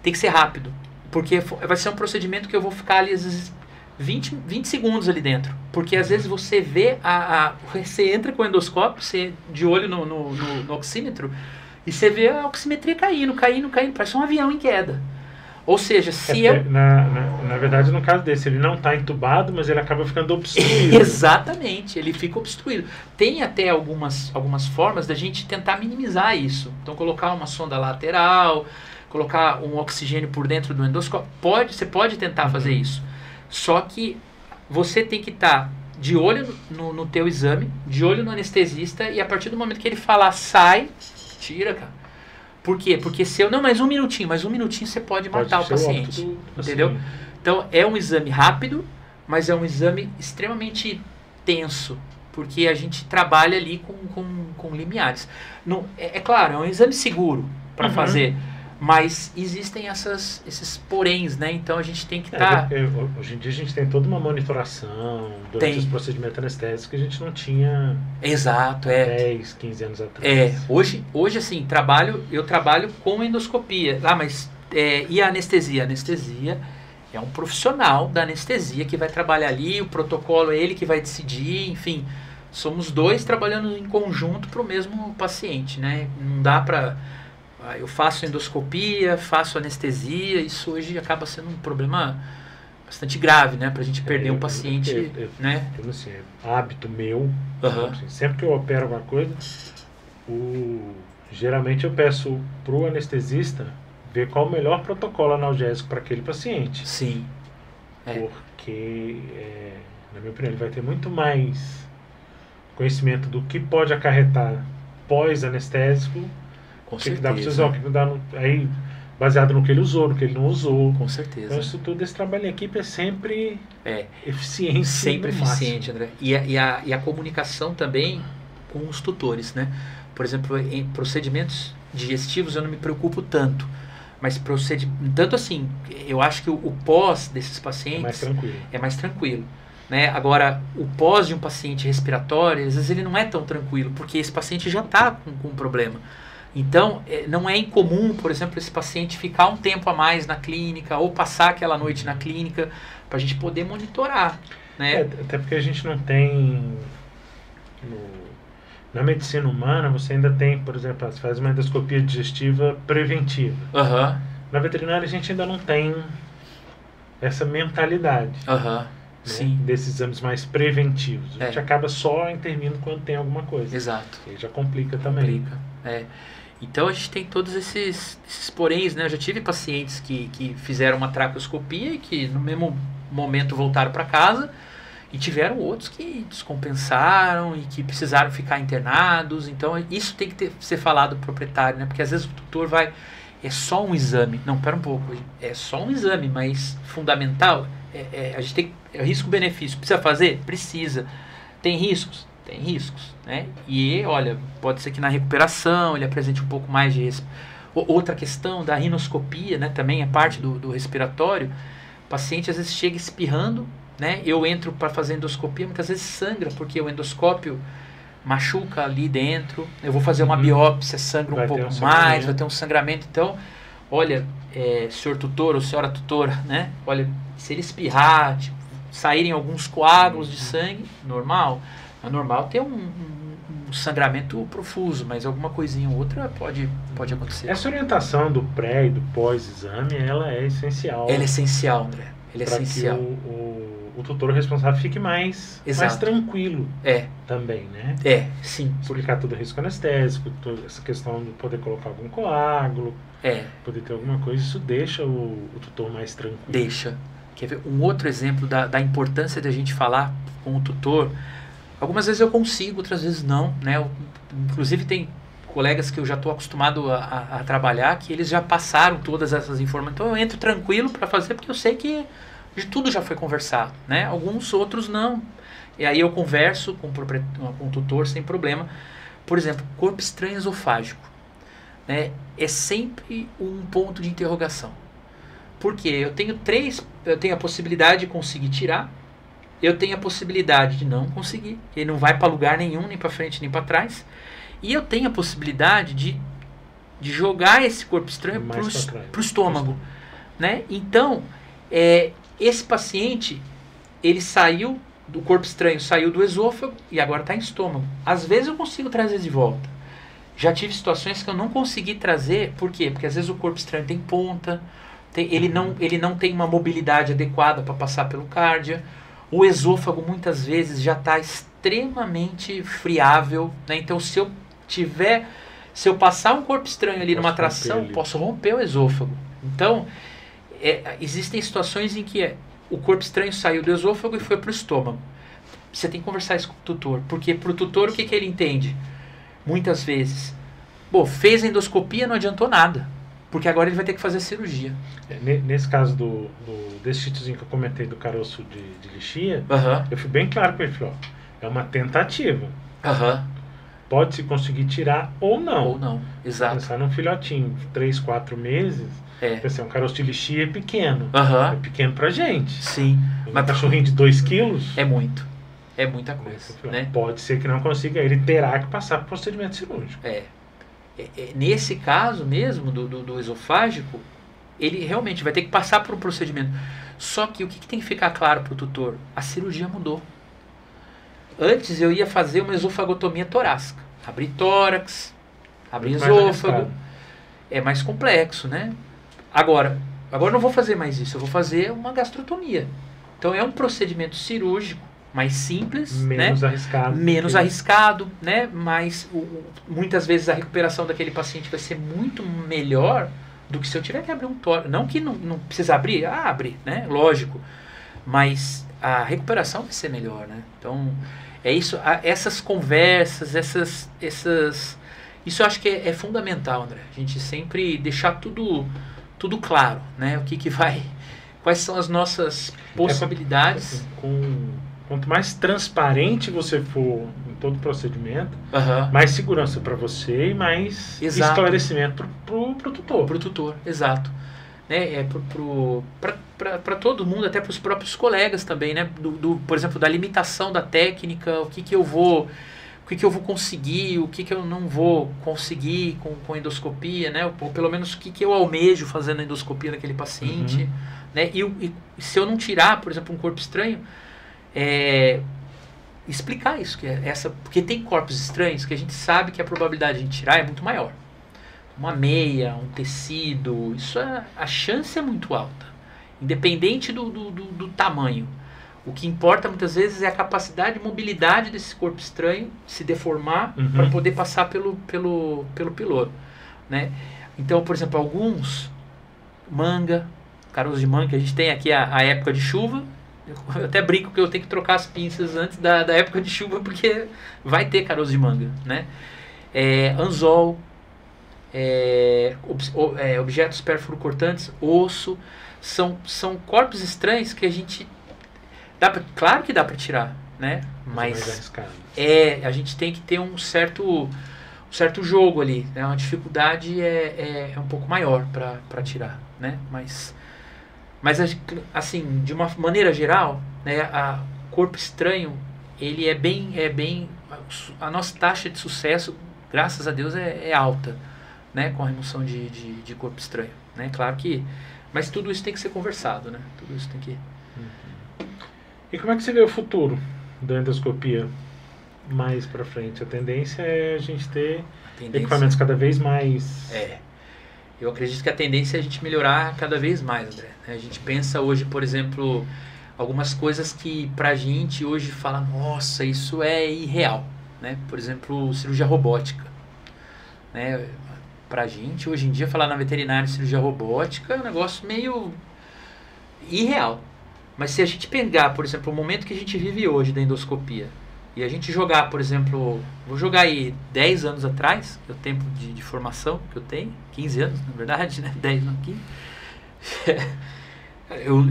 Tem que ser rápido, porque vai ser um procedimento que eu vou ficar ali, às vezes, 20 segundos ali dentro. Porque, às vezes, você vê, você entra com o endoscópio, você de olho no oxímetro, e você vê a oximetria caindo, parece um avião em queda. Ou seja, se na verdade, no caso desse, ele não está entubado, mas ele acaba ficando obstruído. Exatamente, ele fica obstruído. Tem até algumas formas da gente tentar minimizar isso. Então, colocar uma sonda lateral, colocar um oxigênio por dentro do endoscópio. Você pode tentar fazer isso. Só que você tem que estar de olho no teu exame, de olho no anestesista, e a partir do momento que ele falar sai, tira, cara. Por quê? Porque se eu... Não, mais um minutinho você pode matar o paciente. Entendeu? Então, é um exame rápido, mas é um exame extremamente tenso, porque a gente trabalha ali com limiares. Não, é claro, é um exame seguro para fazer, mas existem esses poréns, né? Então, a gente tem que estar... Hoje em dia, a gente tem toda uma monitoração durante os procedimentos anestésicos que a gente não tinha... Exato, 10, 15 anos atrás. Hoje assim, eu trabalho com endoscopia. Mas e a anestesia? A anestesia é um profissional da anestesia que vai trabalhar ali, o protocolo é ele que vai decidir, enfim, somos dois trabalhando em conjunto para o mesmo paciente, né? Não dá para... Eu faço endoscopia, faço anestesia, isso hoje acaba sendo um problema bastante grave, né? Pra gente perder um paciente, né? Assim, hábito meu, assim, sempre que eu opero alguma coisa, geralmente eu peço pro anestesista ver qual o melhor protocolo analgésico para aquele paciente. Sim. Porque, na minha opinião, ele vai ter muito mais conhecimento do que pode acarretar pós-anestésico. Com que certeza. Dá pra você, que dá aí, baseado no que ele usou, no que ele não usou. Com certeza. Então, isso tudo, esse trabalho em equipe é sempre eficiente. Sempre eficiente, André. E a comunicação também com os tutores, né? Por exemplo, em procedimentos digestivos eu não me preocupo tanto. Mas tanto assim, eu acho que o pós desses pacientes é mais tranquilo. Né? Agora, o pós de um paciente respiratório, às vezes ele não é tão tranquilo, porque esse paciente já está com um problema. Então, não é incomum, por exemplo, esse paciente ficar um tempo a mais na clínica ou passar aquela noite na clínica para a gente poder monitorar. Né? Até porque a gente não tem... Na medicina humana, você ainda tem, por exemplo, você faz uma endoscopia digestiva preventiva. Na veterinária, a gente ainda não tem essa mentalidade. Né? Sim. Desses exames mais preventivos. A gente acaba só intervindo quando tem alguma coisa. Exato. E aí já complica também. Então a gente tem todos esses poréns, né? Eu já tive pacientes que fizeram uma traqueoscopia e que no mesmo momento voltaram para casa, e tiveram outros que descompensaram e que precisaram ficar internados. Então isso tem que ser falado pro proprietário, né? Porque às vezes o tutor vai... É só um exame. Não, pera um pouco. É só um exame, mas fundamental. A gente tem risco-benefício. Precisa fazer? Precisa. Tem riscos? Tem riscos, né? E olha, pode ser que na recuperação ele apresente um pouco mais de... Outra questão da rinoscopia, né? Também é parte do respiratório. O paciente às vezes chega espirrando, né? Eu entro para fazer endoscopia, muitas vezes sangra, porque o endoscópio machuca ali dentro. Eu vou fazer uma biópsia, sangra um pouco mais, vai ter um sangramento. Então, olha, senhor tutor ou senhora tutora, né? Olha, se ele espirrar, tipo, saírem alguns coágulos de sangue, normal. É normal ter um sangramento profuso, mas alguma coisinha ou outra pode acontecer. Essa orientação do pré e do pós-exame, ela é essencial. Ela é essencial, André. Ela é essencial. Que o tutor responsável fique mais tranquilo também, né? Sim. Explicar todo o risco anestésico, toda essa questão de poder colocar algum coágulo, poder ter alguma coisa, isso deixa o tutor mais tranquilo. Deixa. Quer ver um outro exemplo da importância da gente falar com o tutor? Algumas vezes eu consigo, outras vezes não, né? Inclusive tem colegas que eu já estou acostumado a trabalhar, que eles já passaram todas essas informações. Então eu entro tranquilo para fazer, porque eu sei que de tudo já foi conversado, né? Alguns outros não. E aí eu converso com o tutor sem problema. Por exemplo, corpo estranho esofágico, né? É sempre um ponto de interrogação. Por quê? Eu tenho a possibilidade de conseguir tirar, eu tenho a possibilidade de não conseguir, ele não vai para lugar nenhum, nem para frente nem para trás, e eu tenho a possibilidade de jogar esse corpo estranho para o estômago, né? Então, esse paciente, ele saiu do corpo estranho, saiu do esôfago e agora está em estômago. Às vezes eu consigo trazer de volta. Já tive situações que eu não consegui trazer, por quê? Porque às vezes o corpo estranho tem ponta, ele não tem uma mobilidade adequada para passar pelo cardia. O esôfago muitas vezes já está extremamente friável, né? Então se eu passar um corpo estranho ali numa tração, posso romper o esôfago. Então existem situações em que o corpo estranho saiu do esôfago e foi para o estômago. Você tem que conversar isso com o tutor, porque para o tutor o que ele entende? Muitas vezes, fez a endoscopia, não adiantou nada, porque agora ele vai ter que fazer cirurgia. Nesse caso desse títulozinho que eu comentei do caroço de lixia, eu fui bem claro com ele, falei, é uma tentativa. Pode-se conseguir tirar ou não. Ou não, exato. Pensar num filhotinho de 3, 4 meses, um caroço de lixia é pequeno. É pequeno pra gente. Sim. Mas um cachorrinho de 2 quilos... É muito. É muita coisa, né? Pode ser que não consiga, ele terá que passar por procedimento cirúrgico. Nesse caso mesmo do esofágico, ele realmente vai ter que passar por um procedimento. Só que o que tem que ficar claro para o tutor? A cirurgia mudou. Antes eu ia fazer uma esofagotomia torácica. Abrir tórax, abrir esôfago. É mais complexo, né? Agora eu não vou fazer mais isso, eu vou fazer uma gastrotomia. Então é um procedimento cirúrgico mais simples, menos arriscado, né? Mas muitas vezes a recuperação daquele paciente vai ser muito melhor do que se eu tiver que abrir um tórax. Não que não precisa abrir, abre, né? Lógico. Mas a recuperação vai ser melhor, né? Então, é isso, essas conversas, isso eu acho que é fundamental, André. A gente sempre deixar tudo claro, né? O que vai, quais são as nossas possibilidades. Quanto mais transparente você for em todo o procedimento, mais segurança para você e mais esclarecimento pro tutor. Pro tutor, exato. Né? Para todo mundo, até para os próprios colegas também, né? Por exemplo, da limitação da técnica, o que eu vou conseguir, o que eu não vou conseguir com endoscopia, né? Ou pelo menos o que eu almejo fazendo a endoscopia daquele paciente. Né? E se eu não tirar, por exemplo, um corpo estranho, explicar isso, porque tem corpos estranhos que a gente sabe que a probabilidade de tirar é muito maior. Uma meia, um tecido, a chance é muito alta, independente do tamanho. O que importa muitas vezes é a capacidade de mobilidade desse corpo estranho se deformar para poder passar pelo piloro, né? Então, por exemplo, alguns caroço de manga, que a gente tem aqui a época de chuva. Eu até brinco que eu tenho que trocar as pinças antes da época de chuva, porque vai ter caroço de manga, né? Anzol, objetos pérfuro-cortantes, osso, são corpos estranhos que a gente... claro que dá para tirar, né? Mas a gente tem que ter um certo jogo ali, né? A dificuldade é um pouco maior para tirar, né? Mas assim, de uma maneira geral, né, corpo estranho, ele é bem a nossa taxa de sucesso, graças a Deus, é alta, né, com a remoção de corpo estranho, né? Claro que, mas tudo isso tem que ser conversado, né? Tudo isso tem que... E como é que você vê o futuro da endoscopia mais para frente? A tendência é a gente ter equipamentos cada vez mais... Eu acredito que a tendência é a gente melhorar cada vez mais, André. A gente pensa hoje, por exemplo, algumas coisas que pra gente hoje fala, nossa, isso é irreal, né? Por exemplo, cirurgia robótica, né? Pra gente, hoje em dia, falar na veterinária cirurgia robótica é um negócio meio irreal. Mas se a gente pegar, por exemplo, o momento que a gente vive hoje da endoscopia, e a gente jogar, por exemplo, vou jogar aí 10 anos atrás, que é o tempo de formação que eu tenho, 15 anos, na verdade, né? 10 não, 15.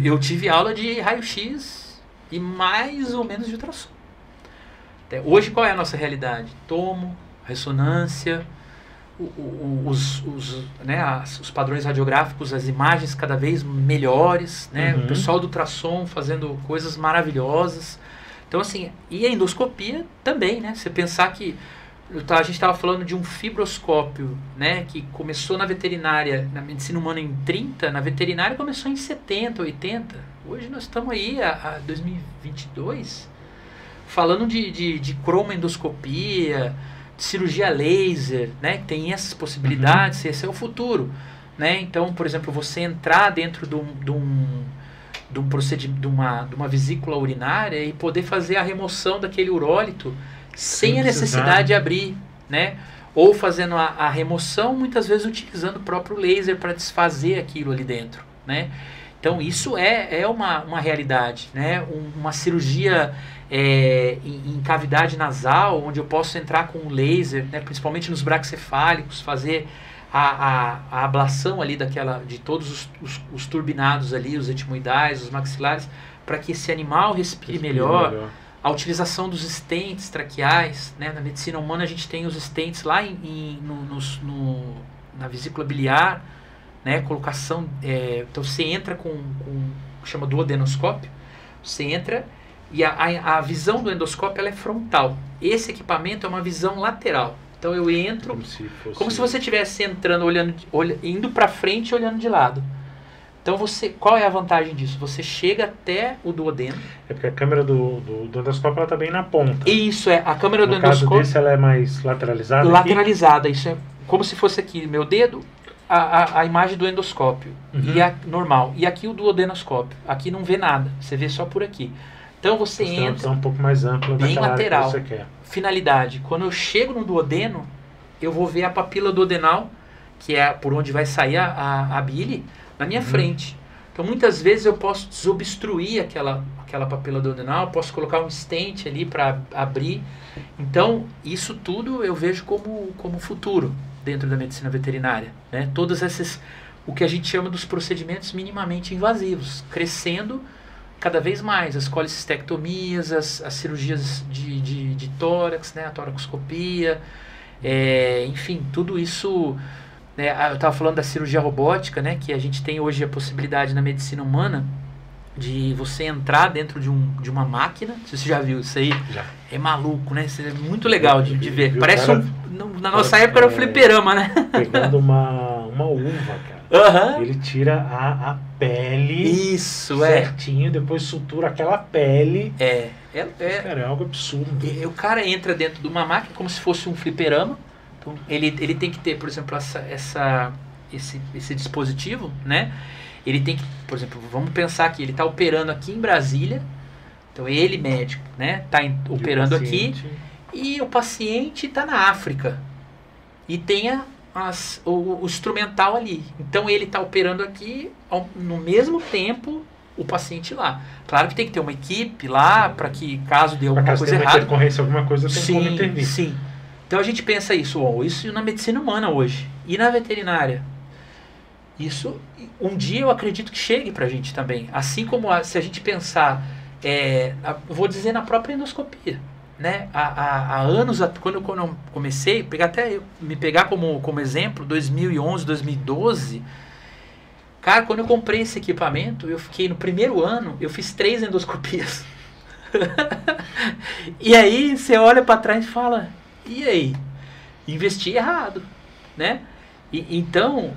Eu tive aula de raio-x e mais ou menos de ultrassom. Hoje qual é a nossa realidade? Tomo, ressonância, os padrões radiográficos, as imagens cada vez melhores, né? O pessoal do ultrassom fazendo coisas maravilhosas. Então, assim, e a endoscopia também, né? Você pensar que a gente estava falando de um fibroscópio, né? Que começou na veterinária, na medicina humana em 30, na veterinária começou em 70, 80. Hoje nós estamos aí, a 2022, falando de cromoendoscopia, cirurgia laser, né? Que tem essas possibilidades, esse é o futuro, né? Então, por exemplo, você entrar dentro de um procedimento, de uma vesícula urinária e poder fazer a remoção daquele urólito sem a necessidade de abrir, né? Ou fazendo a remoção, muitas vezes utilizando o próprio laser para desfazer aquilo ali dentro, né? Então, isso é uma realidade, né? Uma cirurgia em cavidade nasal, onde eu posso entrar com um laser, né? Principalmente nos braquicefálicos, fazer a ablação ali de todos os turbinados ali, os etimoidais, os maxilares, para que esse animal respire melhor. A utilização dos stents traqueais, né? Na medicina humana a gente tem os stents lá na vesícula biliar, né? Colocação, então você entra com chama duodenoscópio, você entra e a visão do endoscópio ela é frontal. Esse equipamento é uma visão lateral. Então eu entro como se você estivesse entrando, indo para frente e olhando de lado. Então qual é a vantagem disso? Você chega até o duodeno. É porque a câmera do endoscópio ela está bem na ponta. Isso, a câmera do endoscópio. No caso desse ela é mais lateralizada? Lateralizada, aqui? Isso é como se fosse aqui, meu dedo, a imagem do endoscópio, e a normal. E aqui o duodenoscópio. Aqui não vê nada, você vê só por aqui. Então você entra. Uma visão um pouco mais ampla bem lateral. Que você quer. Finalidade. Quando eu chego no duodeno, eu vou ver a papila duodenal, que é por onde vai sair a bile, na minha frente. Então muitas vezes eu posso desobstruir aquela papila duodenal, posso colocar um stent ali para abrir. Então isso tudo eu vejo como futuro dentro da medicina veterinária, né? Todos esses, o que a gente chama dos procedimentos minimamente invasivos, crescendo cada vez mais, as colicistectomias, as cirurgias de tórax, né? A toracoscopia, enfim, tudo isso, né? Eu estava falando da cirurgia robótica, né? Que a gente tem hoje a possibilidade na medicina humana de você entrar dentro de uma máquina. Você já viu isso aí? Já. É maluco, né? Isso é muito legal de ver. Parece na nossa época era um fliperama, né? Pegando uma uva, cara. Ele tira a pele certinho, depois sutura aquela pele. Cara, é algo absurdo. O cara entra dentro de uma máquina como se fosse um fliperama. Então, ele tem que ter, por exemplo, esse dispositivo, né? Ele tem que, por exemplo, vamos pensar que ele está operando aqui em Brasília. Então ele, médico, né? Está operando aqui. E o paciente está na África. E tem o instrumental ali. Então ele está operando aqui, no mesmo tempo, o paciente lá. Claro que tem que ter uma equipe lá, para que caso dê alguma coisa errada. Se alguma coisa tem como intervir. Sim. Então a gente pensa isso na medicina humana hoje. E na veterinária. Isso, um dia eu acredito que chegue pra gente também. Assim como se a gente pensar, vou dizer na própria endoscopia, né? Há anos, quando eu comecei, me pegar como exemplo, 2011, 2012, cara, quando eu comprei esse equipamento, eu fiquei no primeiro ano, eu fiz 3 endoscopias. E aí você olha pra trás e fala, e aí? Investi errado, né? Então,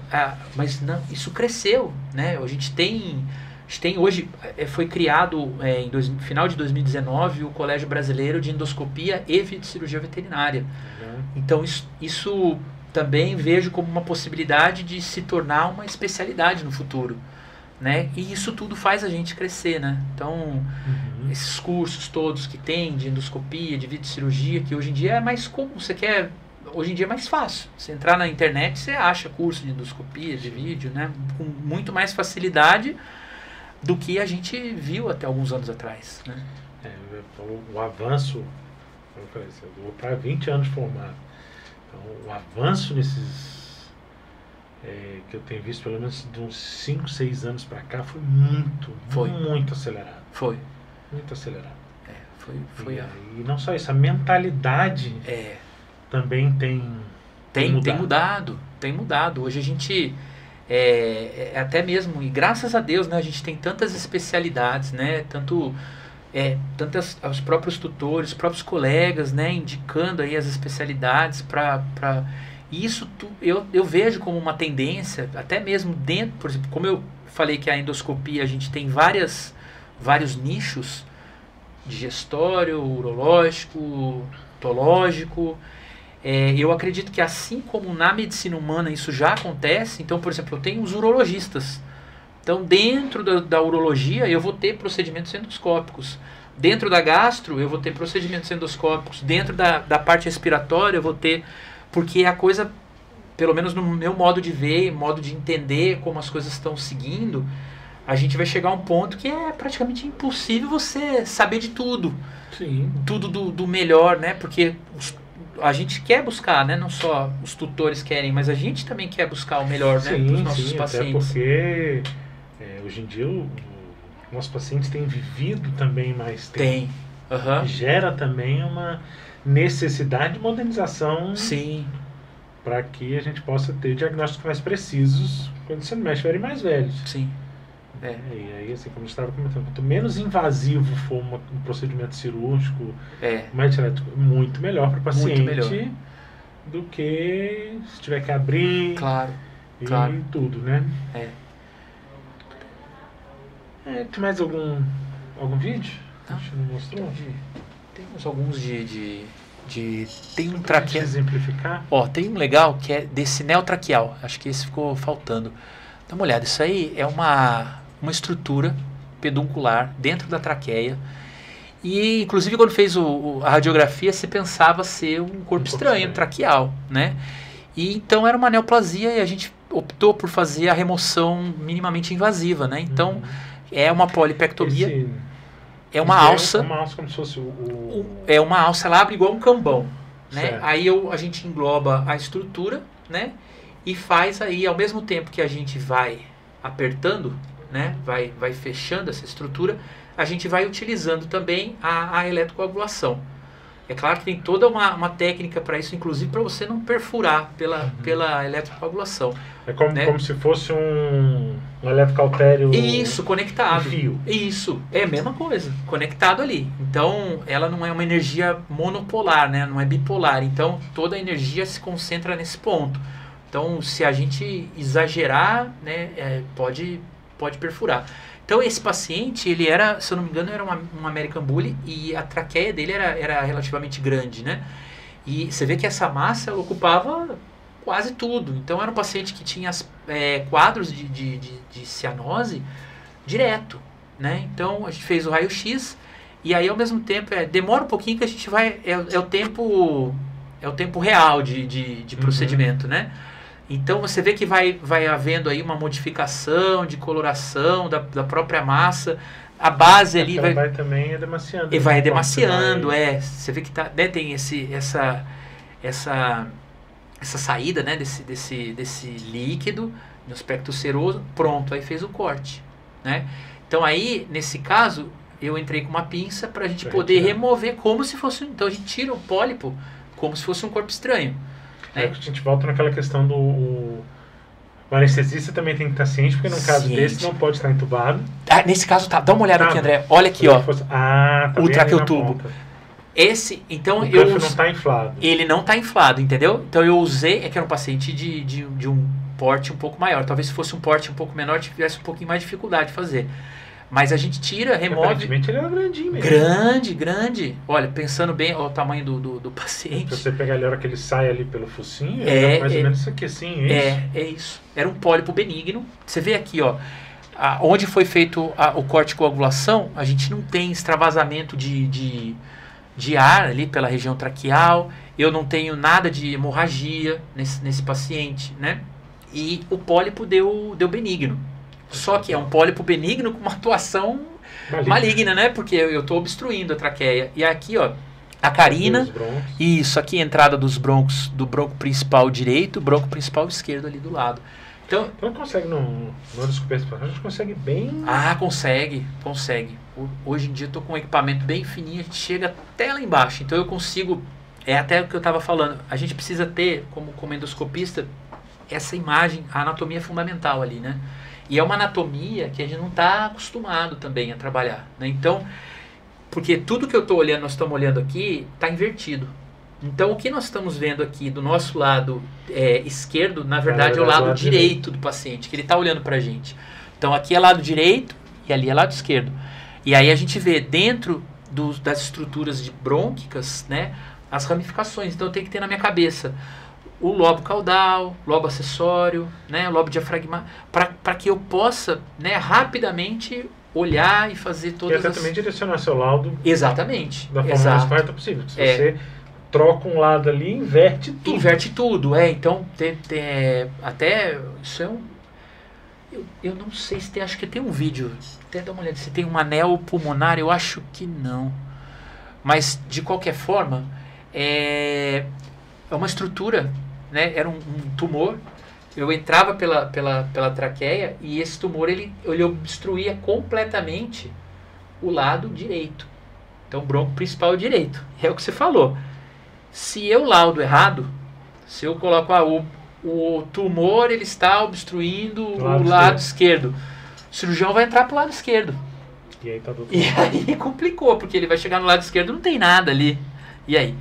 mas não, isso cresceu, né? A gente tem hoje, foi criado em final de 2019 o Colégio Brasileiro de Endoscopia e Cirurgia Veterinária. Então isso também vejo como uma possibilidade de se tornar uma especialidade no futuro, né? E isso tudo faz a gente crescer, né? Então esses cursos todos que tem de endoscopia, de videocirurgia, que hoje em dia é mais comum, hoje em dia é mais fácil. Você entrar na internet, você acha curso de endoscopia, de vídeo, né? Com muito mais facilidade do que a gente viu até alguns anos atrás, né? O avanço, como eu falei, eu vou para 20 anos formado. Então, o avanço nesses que eu tenho visto, pelo menos de uns 5, 6 anos para cá, foi muito acelerado. Foi. Muito acelerado. Foi e não só isso, a mentalidade também Tem mudado. Hoje a gente, até mesmo, e graças a Deus, né, a gente tem tantas especialidades, né, tantas os próprios tutores, os próprios colegas, né, indicando aí as especialidades para isso. Eu vejo como uma tendência, até mesmo dentro, por exemplo, como eu falei que a endoscopia a gente tem vários nichos, digestório, urológico, otológico. Eu acredito que assim como na medicina humana isso já acontece, então, por exemplo, eu tenho os urologistas. Então, dentro da urologia, eu vou ter procedimentos endoscópicos. Dentro da gastro, eu vou ter procedimentos endoscópicos. Dentro da parte respiratória, eu vou ter... Porque a coisa, pelo menos no meu modo de ver, modo de entender como as coisas estão seguindo, a gente vai chegar a um ponto que é praticamente impossível você saber de tudo. Sim. Tudo do melhor, né? Porque a gente quer buscar, né? Não só os tutores querem, mas a gente também quer buscar o melhor, né? Para os nossos pacientes. Até porque hoje em dia nossos pacientes têm vivido também mais tempo. Tem. Uhum. Gera também uma necessidade de modernização. Sim. Para que a gente possa ter diagnósticos mais precisos quando você mexe estiverem mais velhos. Sim. E aí, assim, como a gente estava comentando, quanto menos invasivo for um procedimento cirúrgico, mais direto, muito melhor para o paciente do que se tiver que abrir e tudo, né? Tem mais algum vídeo? A gente não mostrou? Temos alguns tem um traqueal. Exemplificar? Tem um legal que é desse neotraqueal. Acho que esse ficou faltando. Dá uma olhada. Isso aí é uma estrutura peduncular dentro da traqueia. E, inclusive, quando fez a radiografia, se pensava ser um corpo estranho, traqueal, né? E então era uma neoplasia e a gente optou por fazer a remoção minimamente invasiva, né? Então, é uma polipectomia. É uma alça. É uma alça como se fosse É uma alça, ela abre igual um cambão, né? Certo. Aí a gente engloba a estrutura, né? E faz aí, ao mesmo tempo que a gente vai apertando, né? Vai fechando essa estrutura, a gente vai utilizando também a eletrocoagulação. É claro que tem toda uma técnica para isso, inclusive para você não perfurar pela eletrocoagulação. É como se fosse um eletrocautério. Isso, conectado. Fio. Isso, é a mesma coisa, conectado ali. Então, ela não é uma energia monopolar, né? Não é bipolar. Então, toda a energia se concentra nesse ponto. Então, se a gente exagerar, né, pode perfurar. Então, esse paciente, ele era, se eu não me engano, era um American Bully e a traqueia dele era relativamente grande, né? E você vê que essa massa ela ocupava quase tudo. Então, era um paciente que tinha quadros de cianose direto, né? Então, a gente fez o raio-x e aí, ao mesmo tempo, demora um pouquinho que a gente vai... É o tempo real de procedimento, né? Então você vê que vai havendo aí uma modificação de coloração da própria massa, a base ali vai também edemaciando. E vai edemaciando, você vê que tem essa saída, né, desse líquido no aspecto seroso, pronto, aí fez o corte, né? Então aí, nesse caso, eu entrei com uma pinça para a gente poder remover como se fosse... Então a gente tira o pólipo como se fosse um corpo estranho. A gente volta naquela questão do... O anestesista também tem que estar ciente, porque num caso desse não pode estar entubado. Nesse caso tá. Dá uma olhada aqui, André. Olha aqui, ó. Tá o traqueotubo. Esse, então o cuff não está inflado. Ele não está inflado, entendeu? Então eu usei, que era um paciente de um porte um pouco maior. Talvez se fosse um porte um pouco menor, tivesse um pouquinho mais de dificuldade de fazer. Mas a gente tira, remove... Aparentemente ele era grandinho mesmo. Grande. Olha, pensando bem o tamanho do paciente. Se você pegar a hora que ele sai ali pelo focinho, é mais ou menos isso aqui, assim, é isso. Era um pólipo benigno. Você vê aqui, ó, onde foi feito o corte de coagulação, a gente não tem extravasamento de ar ali pela região traqueal. Eu não tenho nada de hemorragia nesse paciente, né? E o pólipo deu benigno. Só que é um pólipo benigno com uma atuação maligna, né? Porque eu estou obstruindo a traqueia. E aqui, ó, a carina. Isso, aqui a entrada dos broncos, do bronco principal direito, bronco principal esquerdo ali do lado. Então consegue no endoscopia, a gente consegue bem... consegue. Hoje em dia eu estou com um equipamento bem fininho, a gente chega até lá embaixo. Então eu consigo é até o que eu estava falando. A gente precisa ter, como endoscopista, essa imagem, a anatomia é fundamental ali, né? E é uma anatomia que a gente não está acostumado também a trabalhar, né? Então, porque tudo que eu estou olhando, nós estamos olhando aqui, está invertido. Então, o que nós estamos vendo aqui do nosso lado esquerdo, na verdade, é o lado direito do paciente, que ele está olhando para a gente. Então, aqui é lado direito e ali é lado esquerdo. E aí a gente vê dentro das estruturas brônquicas, né, as ramificações. Então, eu tenho que ter na minha cabeça o lobo caudal, lobo acessório, né, lobo diafragmático, para que eu possa, né, rapidamente olhar e fazer todas as... também direcionar seu laudo. Exatamente. Da forma mais correta possível. Se você troca um lado ali, inverte tudo. Inverte tudo, então até isso é um... Eu não sei se tem, acho que tem um vídeo, até dá uma olhada, se tem um anel pulmonar, eu acho que não. Mas, de qualquer forma, é uma estrutura, né? Era um tumor. Eu entrava pela traqueia e esse tumor ele obstruía completamente o lado direito. Então o bronco principal é o direito. É o que você falou. Se eu laudo errado, se eu coloco o tumor ele está obstruindo o lado esquerdo, o cirurgião vai entrar para o lado esquerdo. E aí tá E aí complicou, porque ele vai chegar no lado esquerdo, não tem nada ali. E aí?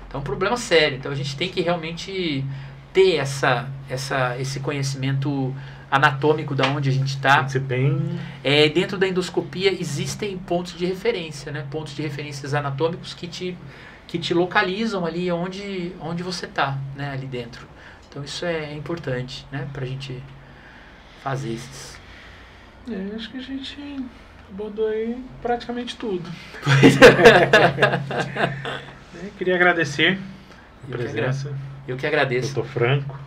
Então é um problema sério. Então a gente tem que realmente ter esse conhecimento anatômico da onde a gente está. Dentro da endoscopia existem pontos de referência, né? Pontos de referências anatômicos que te localizam ali onde você está, né? Ali dentro. Então isso é importante, né? Pra gente fazer esses. Acho que a gente abordou aí praticamente tudo. Queria agradecer a presença. Eu que agradeço. Dr. Franco.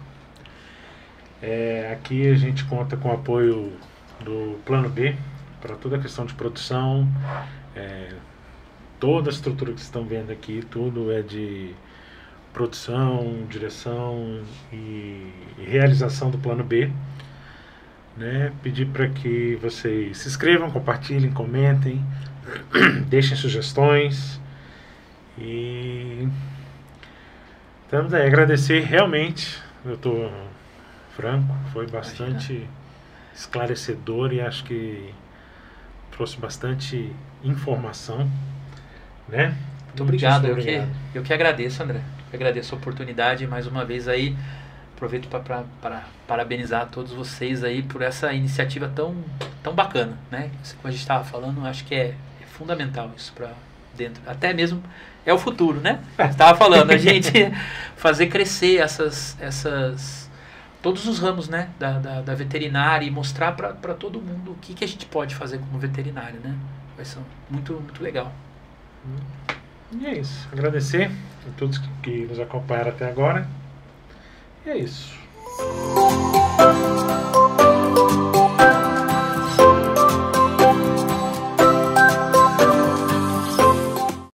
Aqui a gente conta com o apoio do Plano B para toda a questão de produção. Toda a estrutura que vocês estão vendo aqui, tudo é de produção, direção e realização do Plano B. Né? Pedir para que vocês se inscrevam, compartilhem, comentem, deixem sugestões. E estamos aí, agradecer realmente, doutor Franco, foi bastante esclarecedor e acho que trouxe bastante informação, né? Muito obrigado, eu que agradeço, André, eu agradeço a oportunidade mais uma vez aí, aproveito para parabenizar todos vocês aí por essa iniciativa tão bacana, né? Como a gente estava falando, acho que é fundamental isso para dentro, até mesmo é o futuro, né? Estava falando, a gente fazer crescer todos os ramos, né, da veterinária e mostrar para todo mundo o que a gente pode fazer como veterinário, né? Vai ser muito, muito legal. E é isso. Agradecer a todos que nos acompanharam até agora. E é isso.